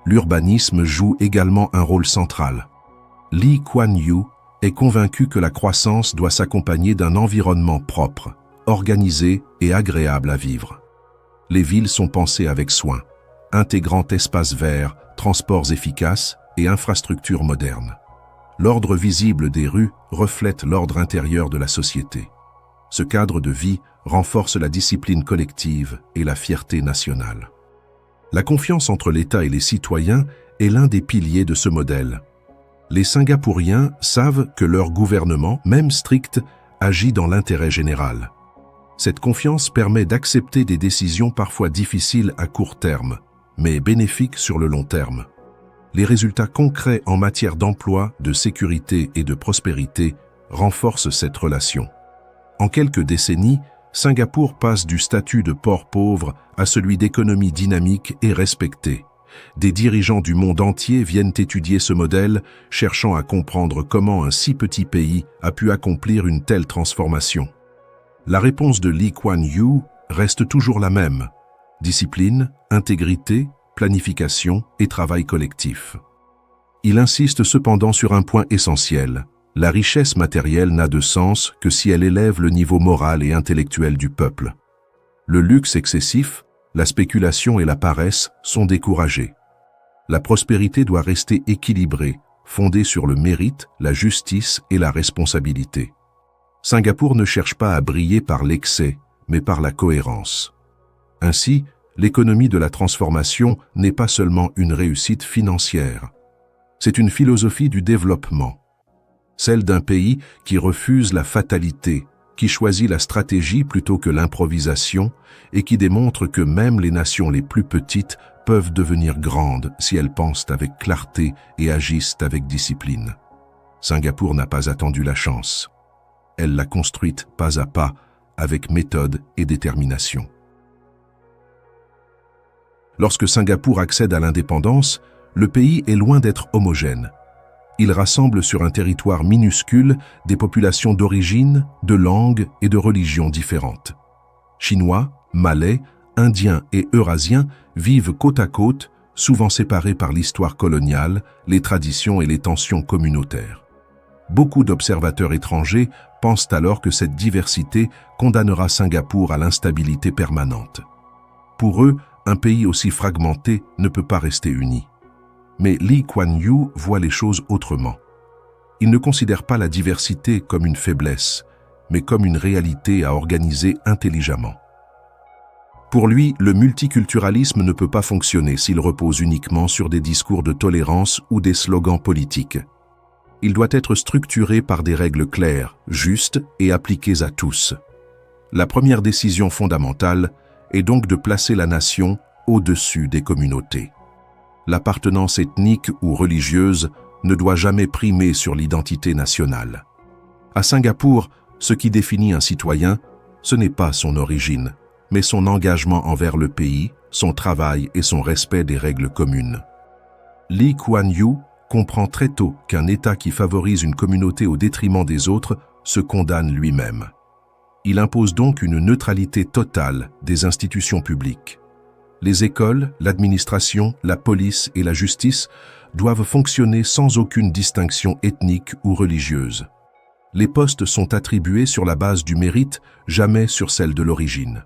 L'urbanisme joue également un rôle central. Lee Kuan Yew est convaincu que la croissance doit s'accompagner d'un environnement propre, organisé et agréable à vivre. Les villes sont pensées avec soin, intégrant espaces verts, transports efficaces et infrastructures modernes. L'ordre visible des rues reflète l'ordre intérieur de la société. Ce cadre de vie renforce la discipline collective et la fierté nationale. La confiance entre l'État et les citoyens est l'un des piliers de ce modèle. Les Singapouriens savent que leur gouvernement, même strict, agit dans l'intérêt général. Cette confiance permet d'accepter des décisions parfois difficiles à court terme, mais bénéfiques sur le long terme. Les résultats concrets en matière d'emploi, de sécurité et de prospérité renforcent cette relation. En quelques décennies, Singapour passe du statut de port pauvre à celui d'économie dynamique et respectée. Des dirigeants du monde entier viennent étudier ce modèle, cherchant à comprendre comment un si petit pays a pu accomplir une telle transformation. La réponse de Lee Kuan Yew reste toujours la même: discipline, intégrité, planification et travail collectif. Il insiste cependant sur un point essentiel: la richesse matérielle n'a de sens que si elle élève le niveau moral et intellectuel du peuple. Le luxe excessif, la spéculation et la paresse sont découragés. La prospérité doit rester équilibrée, fondée sur le mérite, la justice et la responsabilité. Singapour ne cherche pas à briller par l'excès, mais par la cohérence. Ainsi, l'économie de la transformation n'est pas seulement une réussite financière. C'est une philosophie du développement. Celle d'un pays qui refuse la fatalité, qui choisit la stratégie plutôt que l'improvisation et qui démontre que même les nations les plus petites peuvent devenir grandes si elles pensent avec clarté et agissent avec discipline. Singapour n'a pas attendu la chance. Elle l'a construite pas à pas, avec méthode et détermination. Lorsque Singapour accède à l'indépendance, le pays est loin d'être homogène. Il rassemble sur un territoire minuscule des populations d'origine, de langues et de religions différentes. Chinois, Malais, Indiens et Eurasiens vivent côte à côte, souvent séparés par l'histoire coloniale, les traditions et les tensions communautaires. Beaucoup d'observateurs étrangers pensent alors que cette diversité condamnera Singapour à l'instabilité permanente. Pour eux, un pays aussi fragmenté ne peut pas rester uni. Mais Lee Kuan Yew voit les choses autrement. Il ne considère pas la diversité comme une faiblesse, mais comme une réalité à organiser intelligemment. Pour lui, le multiculturalisme ne peut pas fonctionner s'il repose uniquement sur des discours de tolérance ou des slogans politiques. Il doit être structuré par des règles claires, justes et appliquées à tous. La première décision fondamentale est donc de placer la nation au-dessus des communautés. L'appartenance ethnique ou religieuse ne doit jamais primer sur l'identité nationale. À Singapour, ce qui définit un citoyen, ce n'est pas son origine, mais son engagement envers le pays, son travail et son respect des règles communes. Lee Kuan Yew comprend très tôt qu'un État qui favorise une communauté au détriment des autres se condamne lui-même. Il impose donc une neutralité totale des institutions publiques. Les écoles, l'administration, la police et la justice doivent fonctionner sans aucune distinction ethnique ou religieuse. Les postes sont attribués sur la base du mérite, jamais sur celle de l'origine.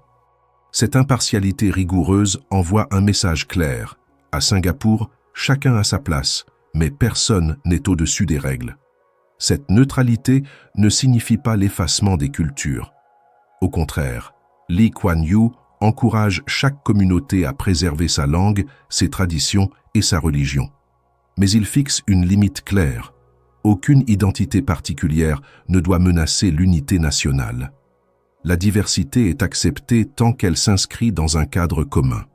Cette impartialité rigoureuse envoie un message clair. À Singapour, chacun a sa place, mais personne n'est au-dessus des règles. Cette neutralité ne signifie pas l'effacement des cultures. Au contraire, Lee Kuan Yew encourage chaque communauté à préserver sa langue, ses traditions et sa religion. Mais il fixe une limite claire. Aucune identité particulière ne doit menacer l'unité nationale. La diversité est acceptée tant qu'elle s'inscrit dans un cadre commun.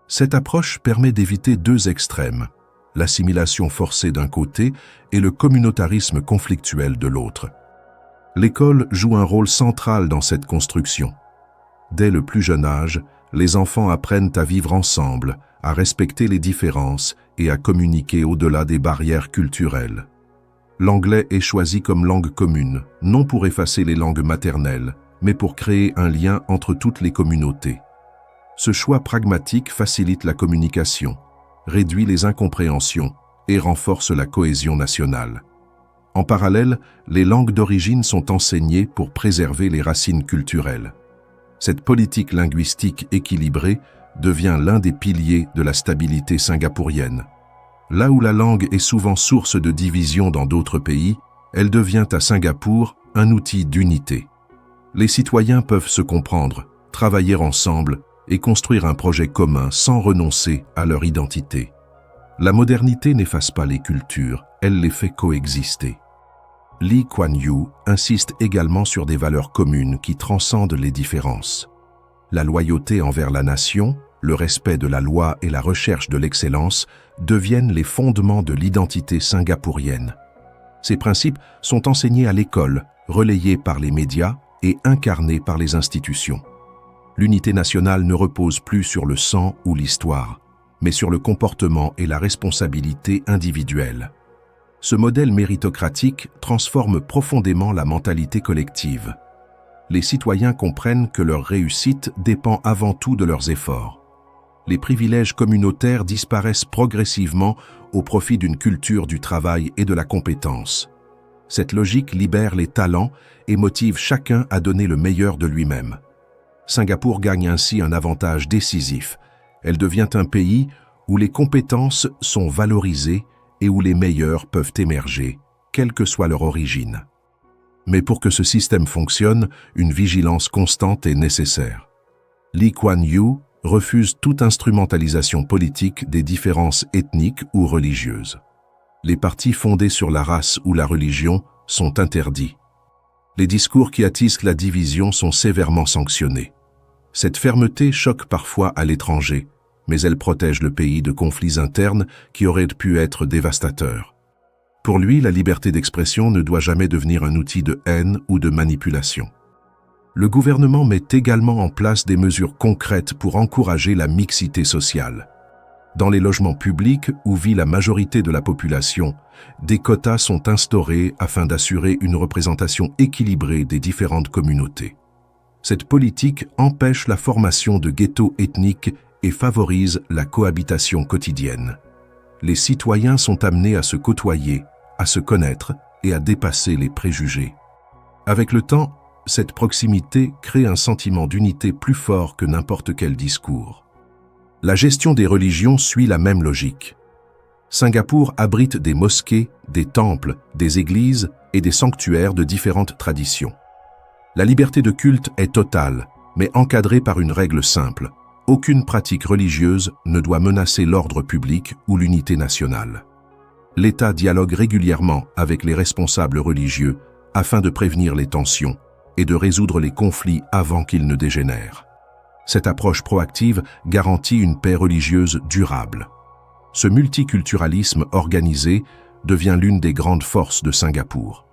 Cette approche permet d'éviter deux extrêmes, l'assimilation forcée d'un côté et le communautarisme conflictuel de l'autre. L'école joue un rôle central dans cette construction. Dès le plus jeune âge, les enfants apprennent à vivre ensemble, à respecter les différences et à communiquer au-delà des barrières culturelles. L'anglais est choisi comme langue commune, non pour effacer les langues maternelles, mais pour créer un lien entre toutes les communautés. Ce choix pragmatique facilite la communication, réduit les incompréhensions et renforce la cohésion nationale. En parallèle, les langues d'origine sont enseignées pour préserver les racines culturelles. Cette politique linguistique équilibrée devient l'un des piliers de la stabilité singapourienne. Là où la langue est souvent source de division dans d'autres pays, elle devient à Singapour un outil d'unité. Les citoyens peuvent se comprendre, travailler ensemble et construire un projet commun sans renoncer à leur identité. La modernité n'efface pas les cultures, elle les fait coexister. Lee Kuan Yew insiste également sur des valeurs communes qui transcendent les différences. La loyauté envers la nation, le respect de la loi et la recherche de l'excellence deviennent les fondements de l'identité singapourienne. Ces principes sont enseignés à l'école, relayés par les médias et incarnés par les institutions. L'unité nationale ne repose plus sur le sang ou l'histoire, mais sur le comportement et la responsabilité individuelle. Ce modèle méritocratique transforme profondément la mentalité collective. Les citoyens comprennent que leur réussite dépend avant tout de leurs efforts. Les privilèges communautaires disparaissent progressivement au profit d'une culture du travail et de la compétence. Cette logique libère les talents et motive chacun à donner le meilleur de lui-même. Singapour gagne ainsi un avantage décisif. Elle devient un pays où les compétences sont valorisées et où les meilleurs peuvent émerger, quelle que soit leur origine. Mais pour que ce système fonctionne, une vigilance constante est nécessaire. Lee Kuan Yew refuse toute instrumentalisation politique des différences ethniques ou religieuses. Les partis fondés sur la race ou la religion sont interdits. Les discours qui attisent la division sont sévèrement sanctionnés. Cette fermeté choque parfois à l'étranger, mais elle protège le pays de conflits internes qui auraient pu être dévastateurs. Pour lui, la liberté d'expression ne doit jamais devenir un outil de haine ou de manipulation. Le gouvernement met également en place des mesures concrètes pour encourager la mixité sociale. Dans les logements publics où vit la majorité de la population, des quotas sont instaurés afin d'assurer une représentation équilibrée des différentes communautés. Cette politique empêche la formation de ghettos ethniques et favorise la cohabitation quotidienne. Les citoyens sont amenés à se côtoyer, à se connaître et à dépasser les préjugés. Avec le temps, cette proximité crée un sentiment d'unité plus fort que n'importe quel discours. La gestion des religions suit la même logique. Singapour abrite des mosquées, des temples, des églises et des sanctuaires de différentes traditions. La liberté de culte est totale, mais encadrée par une règle simple. Aucune pratique religieuse ne doit menacer l'ordre public ou l'unité nationale. L'État dialogue régulièrement avec les responsables religieux afin de prévenir les tensions et de résoudre les conflits avant qu'ils ne dégénèrent. Cette approche proactive garantit une paix religieuse durable. Ce multiculturalisme organisé devient l'une des grandes forces de Singapour.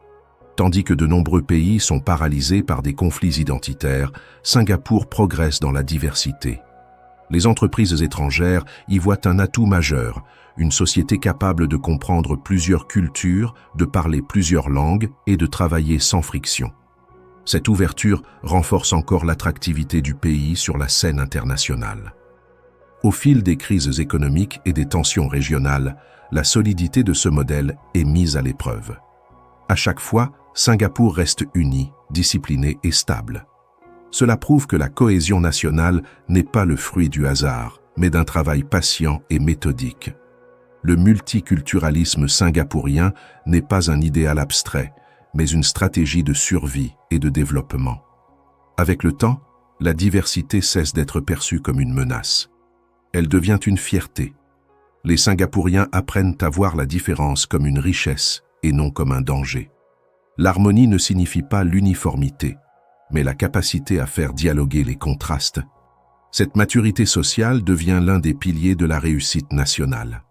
Tandis que de nombreux pays sont paralysés par des conflits identitaires, Singapour progresse dans la diversité. Les entreprises étrangères y voient un atout majeur, une société capable de comprendre plusieurs cultures, de parler plusieurs langues et de travailler sans friction. Cette ouverture renforce encore l'attractivité du pays sur la scène internationale. Au fil des crises économiques et des tensions régionales, la solidité de ce modèle est mise à l'épreuve. À chaque fois, Singapour reste uni, discipliné et stable. Cela prouve que la cohésion nationale n'est pas le fruit du hasard, mais d'un travail patient et méthodique. Le multiculturalisme singapourien n'est pas un idéal abstrait, mais une stratégie de survie et de développement. Avec le temps, la diversité cesse d'être perçue comme une menace. Elle devient une fierté. Les Singapouriens apprennent à voir la différence comme une richesse et non comme un danger. L'harmonie ne signifie pas l'uniformité, mais la capacité à faire dialoguer les contrastes. Cette maturité sociale devient l'un des piliers de la réussite nationale.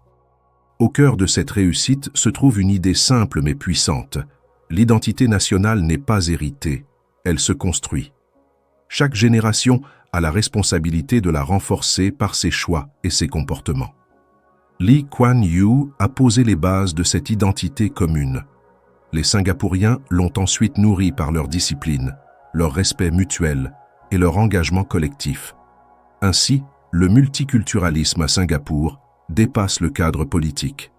Au cœur de cette réussite se trouve une idée simple mais puissante. L'identité nationale n'est pas héritée, elle se construit. Chaque génération a la responsabilité de la renforcer par ses choix et ses comportements. Lee Kuan Yew a posé les bases de cette identité commune. Les Singapouriens l'ont ensuite nourrie par leur discipline, leur respect mutuel et leur engagement collectif. Ainsi, le multiculturalisme à Singapour dépasse le cadre politique.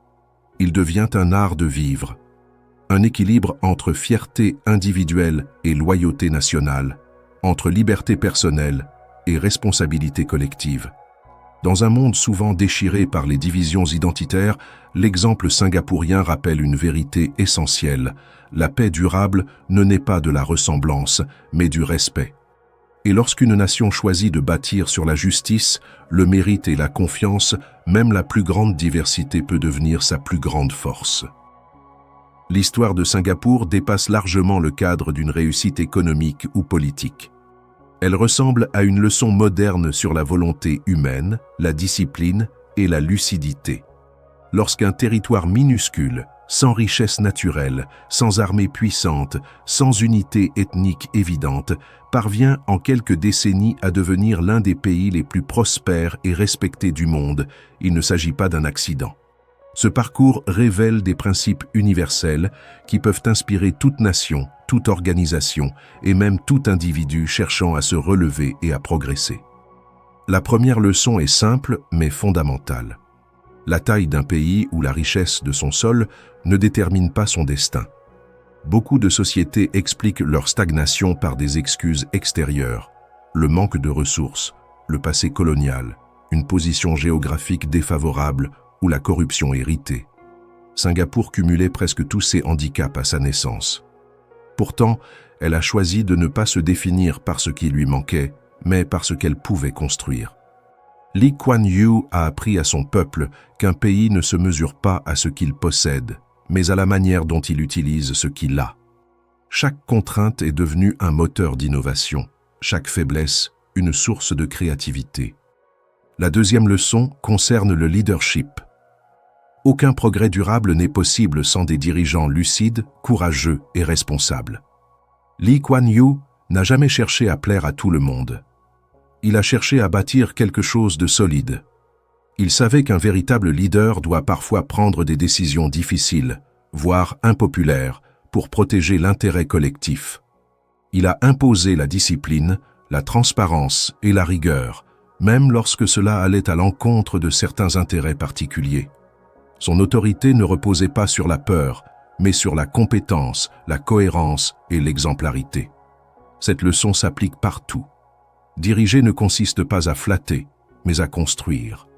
Il devient un art de vivre, un équilibre entre fierté individuelle et loyauté nationale, entre liberté personnelle et responsabilité collective. Dans un monde souvent déchiré par les divisions identitaires, l'exemple singapourien rappelle une vérité essentielle. La paix durable ne naît pas de la ressemblance, mais du respect. Et lorsqu'une nation choisit de bâtir sur la justice, le mérite et la confiance, même la plus grande diversité peut devenir sa plus grande force. L'histoire de Singapour dépasse largement le cadre d'une réussite économique ou politique. Elle ressemble à une leçon moderne sur la volonté humaine, la discipline et la lucidité. Lorsqu'un territoire minuscule, sans richesse naturelle, sans armée puissante, sans unité ethnique évidente, parvient en quelques décennies à devenir l'un des pays les plus prospères et respectés du monde, il ne s'agit pas d'un accident. Ce parcours révèle des principes universels qui peuvent inspirer toute nation, toute organisation et même tout individu cherchant à se relever et à progresser. La première leçon est simple mais fondamentale. La taille d'un pays ou la richesse de son sol ne détermine pas son destin. Beaucoup de sociétés expliquent leur stagnation par des excuses extérieures, le manque de ressources, le passé colonial, une position géographique défavorable ou la corruption héritée. Singapour cumulait presque tous ces handicaps à sa naissance. Pourtant, elle a choisi de ne pas se définir par ce qui lui manquait, mais par ce qu'elle pouvait construire. Lee Kuan Yew a appris à son peuple qu'un pays ne se mesure pas à ce qu'il possède, mais à la manière dont il utilise ce qu'il a. Chaque contrainte est devenue un moteur d'innovation, chaque faiblesse une source de créativité. La deuxième leçon concerne le leadership. Aucun progrès durable n'est possible sans des dirigeants lucides, courageux et responsables. Lee Kuan Yew n'a jamais cherché à plaire à tout le monde. Il a cherché à bâtir quelque chose de solide. Il savait qu'un véritable leader doit parfois prendre des décisions difficiles, voire impopulaires, pour protéger l'intérêt collectif. Il a imposé la discipline, la transparence et la rigueur, même lorsque cela allait à l'encontre de certains intérêts particuliers. Son autorité ne reposait pas sur la peur, mais sur la compétence, la cohérence et l'exemplarité. Cette leçon s'applique partout. Diriger ne consiste pas à flatter, mais à construire.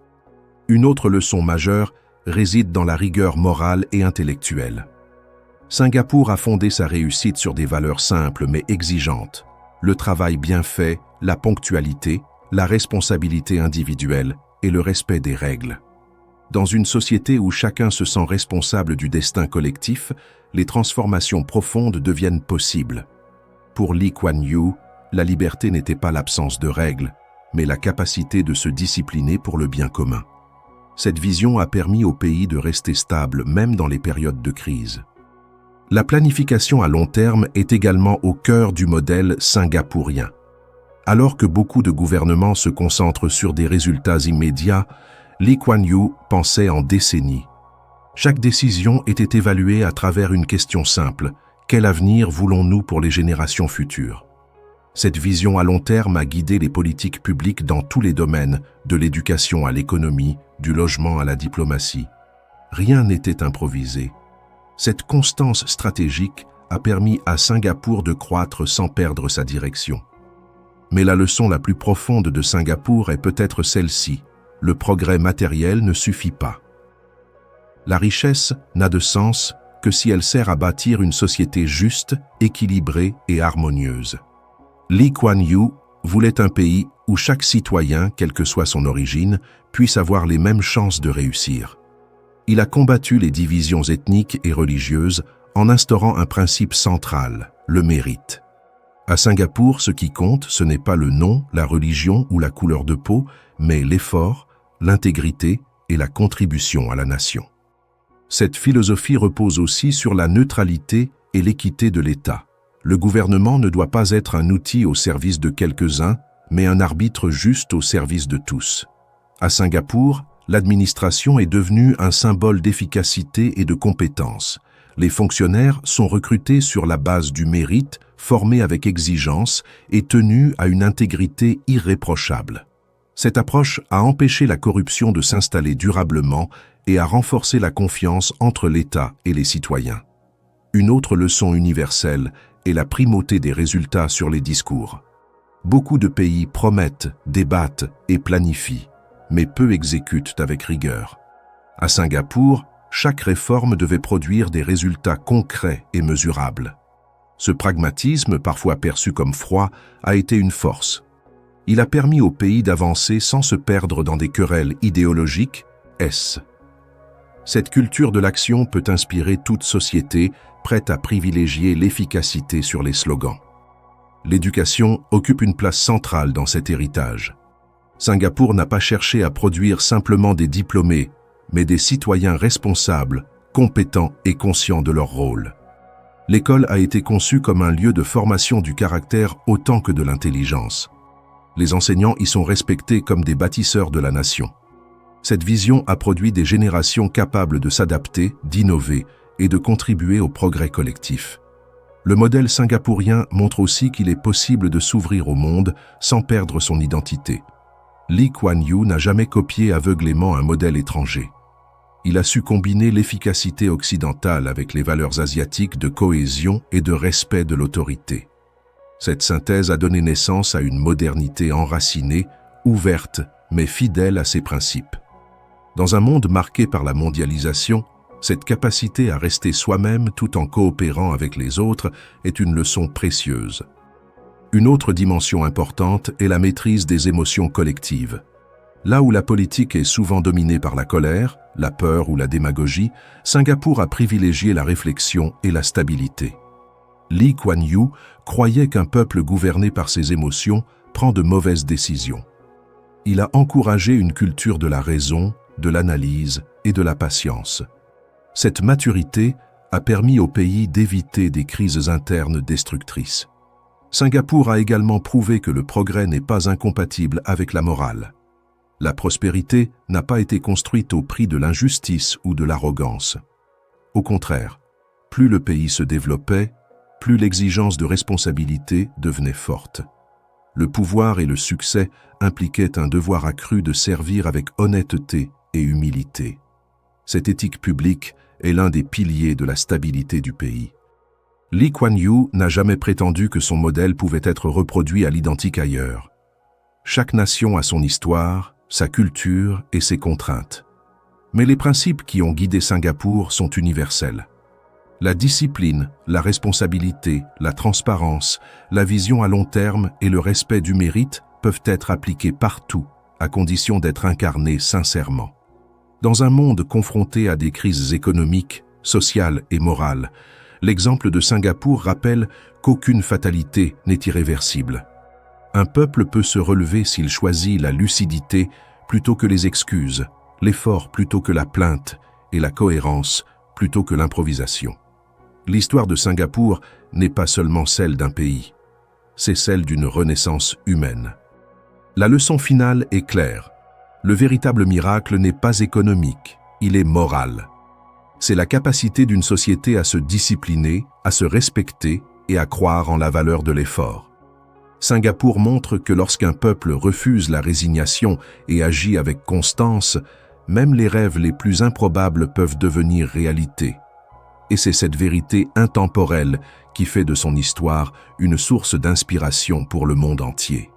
Une autre leçon majeure réside dans la rigueur morale et intellectuelle. Singapour a fondé sa réussite sur des valeurs simples mais exigeantes: le travail bien fait, la ponctualité, la responsabilité individuelle et le respect des règles. Dans une société où chacun se sent responsable du destin collectif, les transformations profondes deviennent possibles. Pour Lee Kuan Yew, la liberté n'était pas l'absence de règles, mais la capacité de se discipliner pour le bien commun. Cette vision a permis au pays de rester stable même dans les périodes de crise. La planification à long terme est également au cœur du modèle singapourien. Alors que beaucoup de gouvernements se concentrent sur des résultats immédiats, Lee Kuan Yew pensait en décennies. Chaque décision était évaluée à travers une question simple: quel avenir voulons-nous pour les générations futures? Cette vision à long terme a guidé les politiques publiques dans tous les domaines, de l'éducation à l'économie, du logement à la diplomatie. Rien n'était improvisé. Cette constance stratégique a permis à Singapour de croître sans perdre sa direction. Mais la leçon la plus profonde de Singapour est peut-être celle-ci: le progrès matériel ne suffit pas. La richesse n'a de sens que si elle sert à bâtir une société juste, équilibrée et harmonieuse. Lee Kuan Yew voulait un pays où chaque citoyen, quelle que soit son origine, puisse avoir les mêmes chances de réussir. Il a combattu les divisions ethniques et religieuses en instaurant un principe central: le mérite. À Singapour, ce qui compte, ce n'est pas le nom, la religion ou la couleur de peau, mais l'effort, l'intégrité et la contribution à la nation. Cette philosophie repose aussi sur la neutralité et l'équité de l'État. Le gouvernement ne doit pas être un outil au service de quelques-uns, mais un arbitre juste au service de tous. À Singapour, l'administration est devenue un symbole d'efficacité et de compétence. Les fonctionnaires sont recrutés sur la base du mérite, formés avec exigence et tenus à une intégrité irréprochable. Cette approche a empêché la corruption de s'installer durablement et a renforcé la confiance entre l'État et les citoyens. Une autre leçon universelle est la primauté des résultats sur les discours. Beaucoup de pays promettent, débattent et planifient, mais peu exécutent avec rigueur. À Singapour, chaque réforme devait produire des résultats concrets et mesurables. Ce pragmatisme, parfois perçu comme froid, a été une force. Il a permis au pays d'avancer sans se perdre dans des querelles idéologiques. Cette culture de l'action peut inspirer toute société prête à privilégier l'efficacité sur les slogans. L'éducation occupe une place centrale dans cet héritage. Singapour n'a pas cherché à produire simplement des diplômés, mais des citoyens responsables, compétents et conscients de leur rôle. L'école a été conçue comme un lieu de formation du caractère autant que de l'intelligence. Les enseignants y sont respectés comme des bâtisseurs de la nation. Cette vision a produit des générations capables de s'adapter, d'innover et de contribuer au progrès collectif. Le modèle singapourien montre aussi qu'il est possible de s'ouvrir au monde sans perdre son identité. Lee Kuan Yew n'a jamais copié aveuglément un modèle étranger. Il a su combiner l'efficacité occidentale avec les valeurs asiatiques de cohésion et de respect de l'autorité. Cette synthèse a donné naissance à une modernité enracinée, ouverte, mais fidèle à ses principes. Dans un monde marqué par la mondialisation, cette capacité à rester soi-même tout en coopérant avec les autres est une leçon précieuse. Une autre dimension importante est la maîtrise des émotions collectives. Là où la politique est souvent dominée par la colère, la peur ou la démagogie, Singapour a privilégié la réflexion et la stabilité. Lee Kuan Yew croyait qu'un peuple gouverné par ses émotions prend de mauvaises décisions. Il a encouragé une culture de la raison, de l'analyse et de la patience. Cette maturité a permis au pays d'éviter des crises internes destructrices. Singapour a également prouvé que le progrès n'est pas incompatible avec la morale. La prospérité n'a pas été construite au prix de l'injustice ou de l'arrogance. Au contraire, plus le pays se développait, plus l'exigence de responsabilité devenait forte. Le pouvoir et le succès impliquaient un devoir accru de servir avec honnêteté et humilité. Cette éthique publique est l'un des piliers de la stabilité du pays. Lee Kuan Yew n'a jamais prétendu que son modèle pouvait être reproduit à l'identique ailleurs. Chaque nation a son histoire, sa culture et ses contraintes. Mais les principes qui ont guidé Singapour sont universels. La discipline, la responsabilité, la transparence, la vision à long terme et le respect du mérite peuvent être appliqués partout, à condition d'être incarnés sincèrement. Dans un monde confronté à des crises économiques, sociales et morales, l'exemple de Singapour rappelle qu'aucune fatalité n'est irréversible. Un peuple peut se relever s'il choisit la lucidité plutôt que les excuses, l'effort plutôt que la plainte et la cohérence plutôt que l'improvisation. L'histoire de Singapour n'est pas seulement celle d'un pays, c'est celle d'une renaissance humaine. La leçon finale est claire. Le véritable miracle n'est pas économique, il est moral. C'est la capacité d'une société à se discipliner, à se respecter et à croire en la valeur de l'effort. Singapour montre que lorsqu'un peuple refuse la résignation et agit avec constance, même les rêves les plus improbables peuvent devenir réalité. Et c'est cette vérité intemporelle qui fait de son histoire une source d'inspiration pour le monde entier.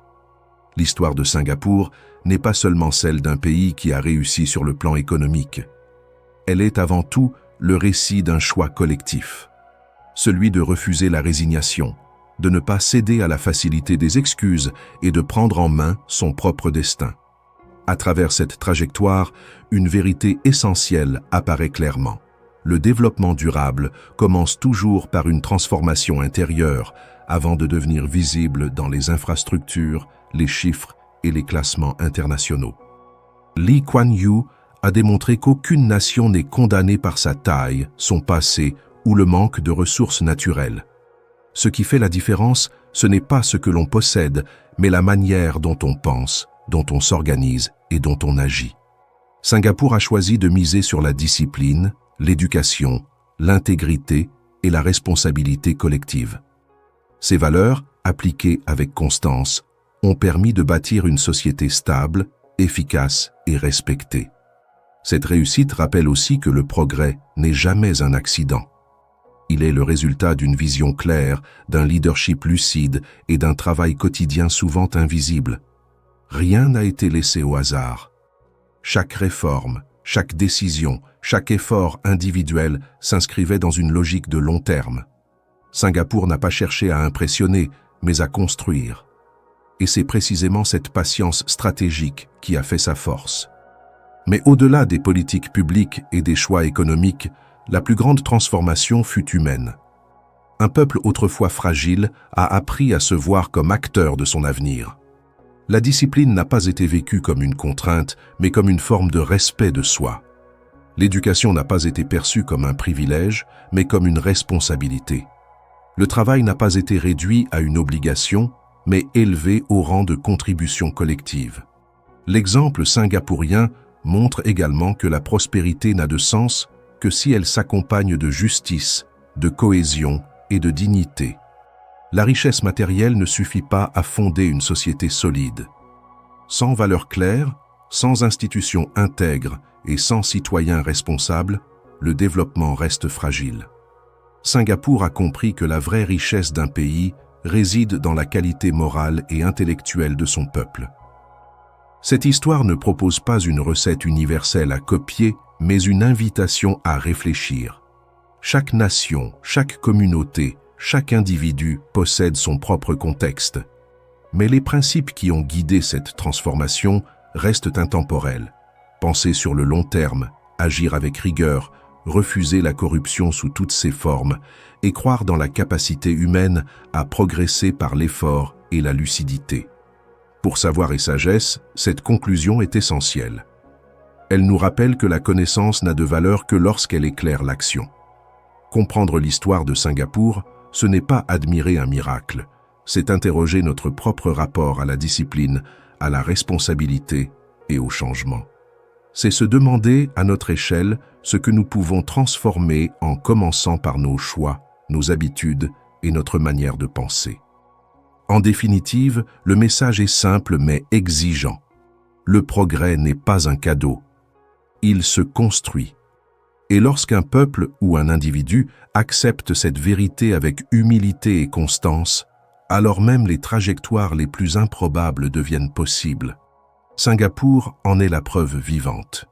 L'histoire de Singapour n'est pas seulement celle d'un pays qui a réussi sur le plan économique. Elle est avant tout le récit d'un choix collectif. Celui de refuser la résignation, de ne pas céder à la facilité des excuses et de prendre en main son propre destin. À travers cette trajectoire, une vérité essentielle apparaît clairement. Le développement durable commence toujours par une transformation intérieure avant de devenir visible dans les infrastructures, les chiffres et les classements internationaux. Lee Kuan Yew a démontré qu'aucune nation n'est condamnée par sa taille, son passé ou le manque de ressources naturelles. Ce qui fait la différence, ce n'est pas ce que l'on possède, mais la manière dont on pense, dont on s'organise et dont on agit. Singapour a choisi de miser sur la discipline, l'éducation, l'intégrité et la responsabilité collective. Ces valeurs, appliquées avec constance, ont permis de bâtir une société stable, efficace et respectée. Cette réussite rappelle aussi que le progrès n'est jamais un accident. Il est le résultat d'une vision claire, d'un leadership lucide et d'un travail quotidien souvent invisible. Rien n'a été laissé au hasard. Chaque réforme, chaque décision, chaque effort individuel s'inscrivait dans une logique de long terme. Singapour n'a pas cherché à impressionner, mais à construire. Et c'est précisément cette patience stratégique qui a fait sa force. Mais au-delà des politiques publiques et des choix économiques, la plus grande transformation fut humaine. Un peuple autrefois fragile a appris à se voir comme acteur de son avenir. La discipline n'a pas été vécue comme une contrainte, mais comme une forme de respect de soi. L'éducation n'a pas été perçue comme un privilège, mais comme une responsabilité. Le travail n'a pas été réduit à une obligation, mais élevé au rang de contribution collective. L'exemple singapourien montre également que la prospérité n'a de sens que si elle s'accompagne de justice, de cohésion et de dignité. La richesse matérielle ne suffit pas à fonder une société solide. Sans valeurs claires, sans institutions intègres et sans citoyens responsables, le développement reste fragile. Singapour a compris que la vraie richesse d'un pays réside dans la qualité morale et intellectuelle de son peuple. Cette histoire ne propose pas une recette universelle à copier, mais une invitation à réfléchir. Chaque nation, chaque communauté, chaque individu possède son propre contexte. Mais les principes qui ont guidé cette transformation restent intemporels. Penser sur le long terme, agir avec rigueur, refuser la corruption sous toutes ses formes et croire dans la capacité humaine à progresser par l'effort et la lucidité. Pour savoir et sagesse, cette conclusion est essentielle. Elle nous rappelle que la connaissance n'a de valeur que lorsqu'elle éclaire l'action. Comprendre l'histoire de Singapour, ce n'est pas admirer un miracle, c'est interroger notre propre rapport à la discipline, à la responsabilité et au changement. C'est se demander, à notre échelle, ce que nous pouvons transformer en commençant par nos choix, nos habitudes et notre manière de penser. En définitive, le message est simple mais exigeant. Le progrès n'est pas un cadeau. Il se construit. Et lorsqu'un peuple ou un individu accepte cette vérité avec humilité et constance, alors même les trajectoires les plus improbables deviennent possibles. Singapour en est la preuve vivante.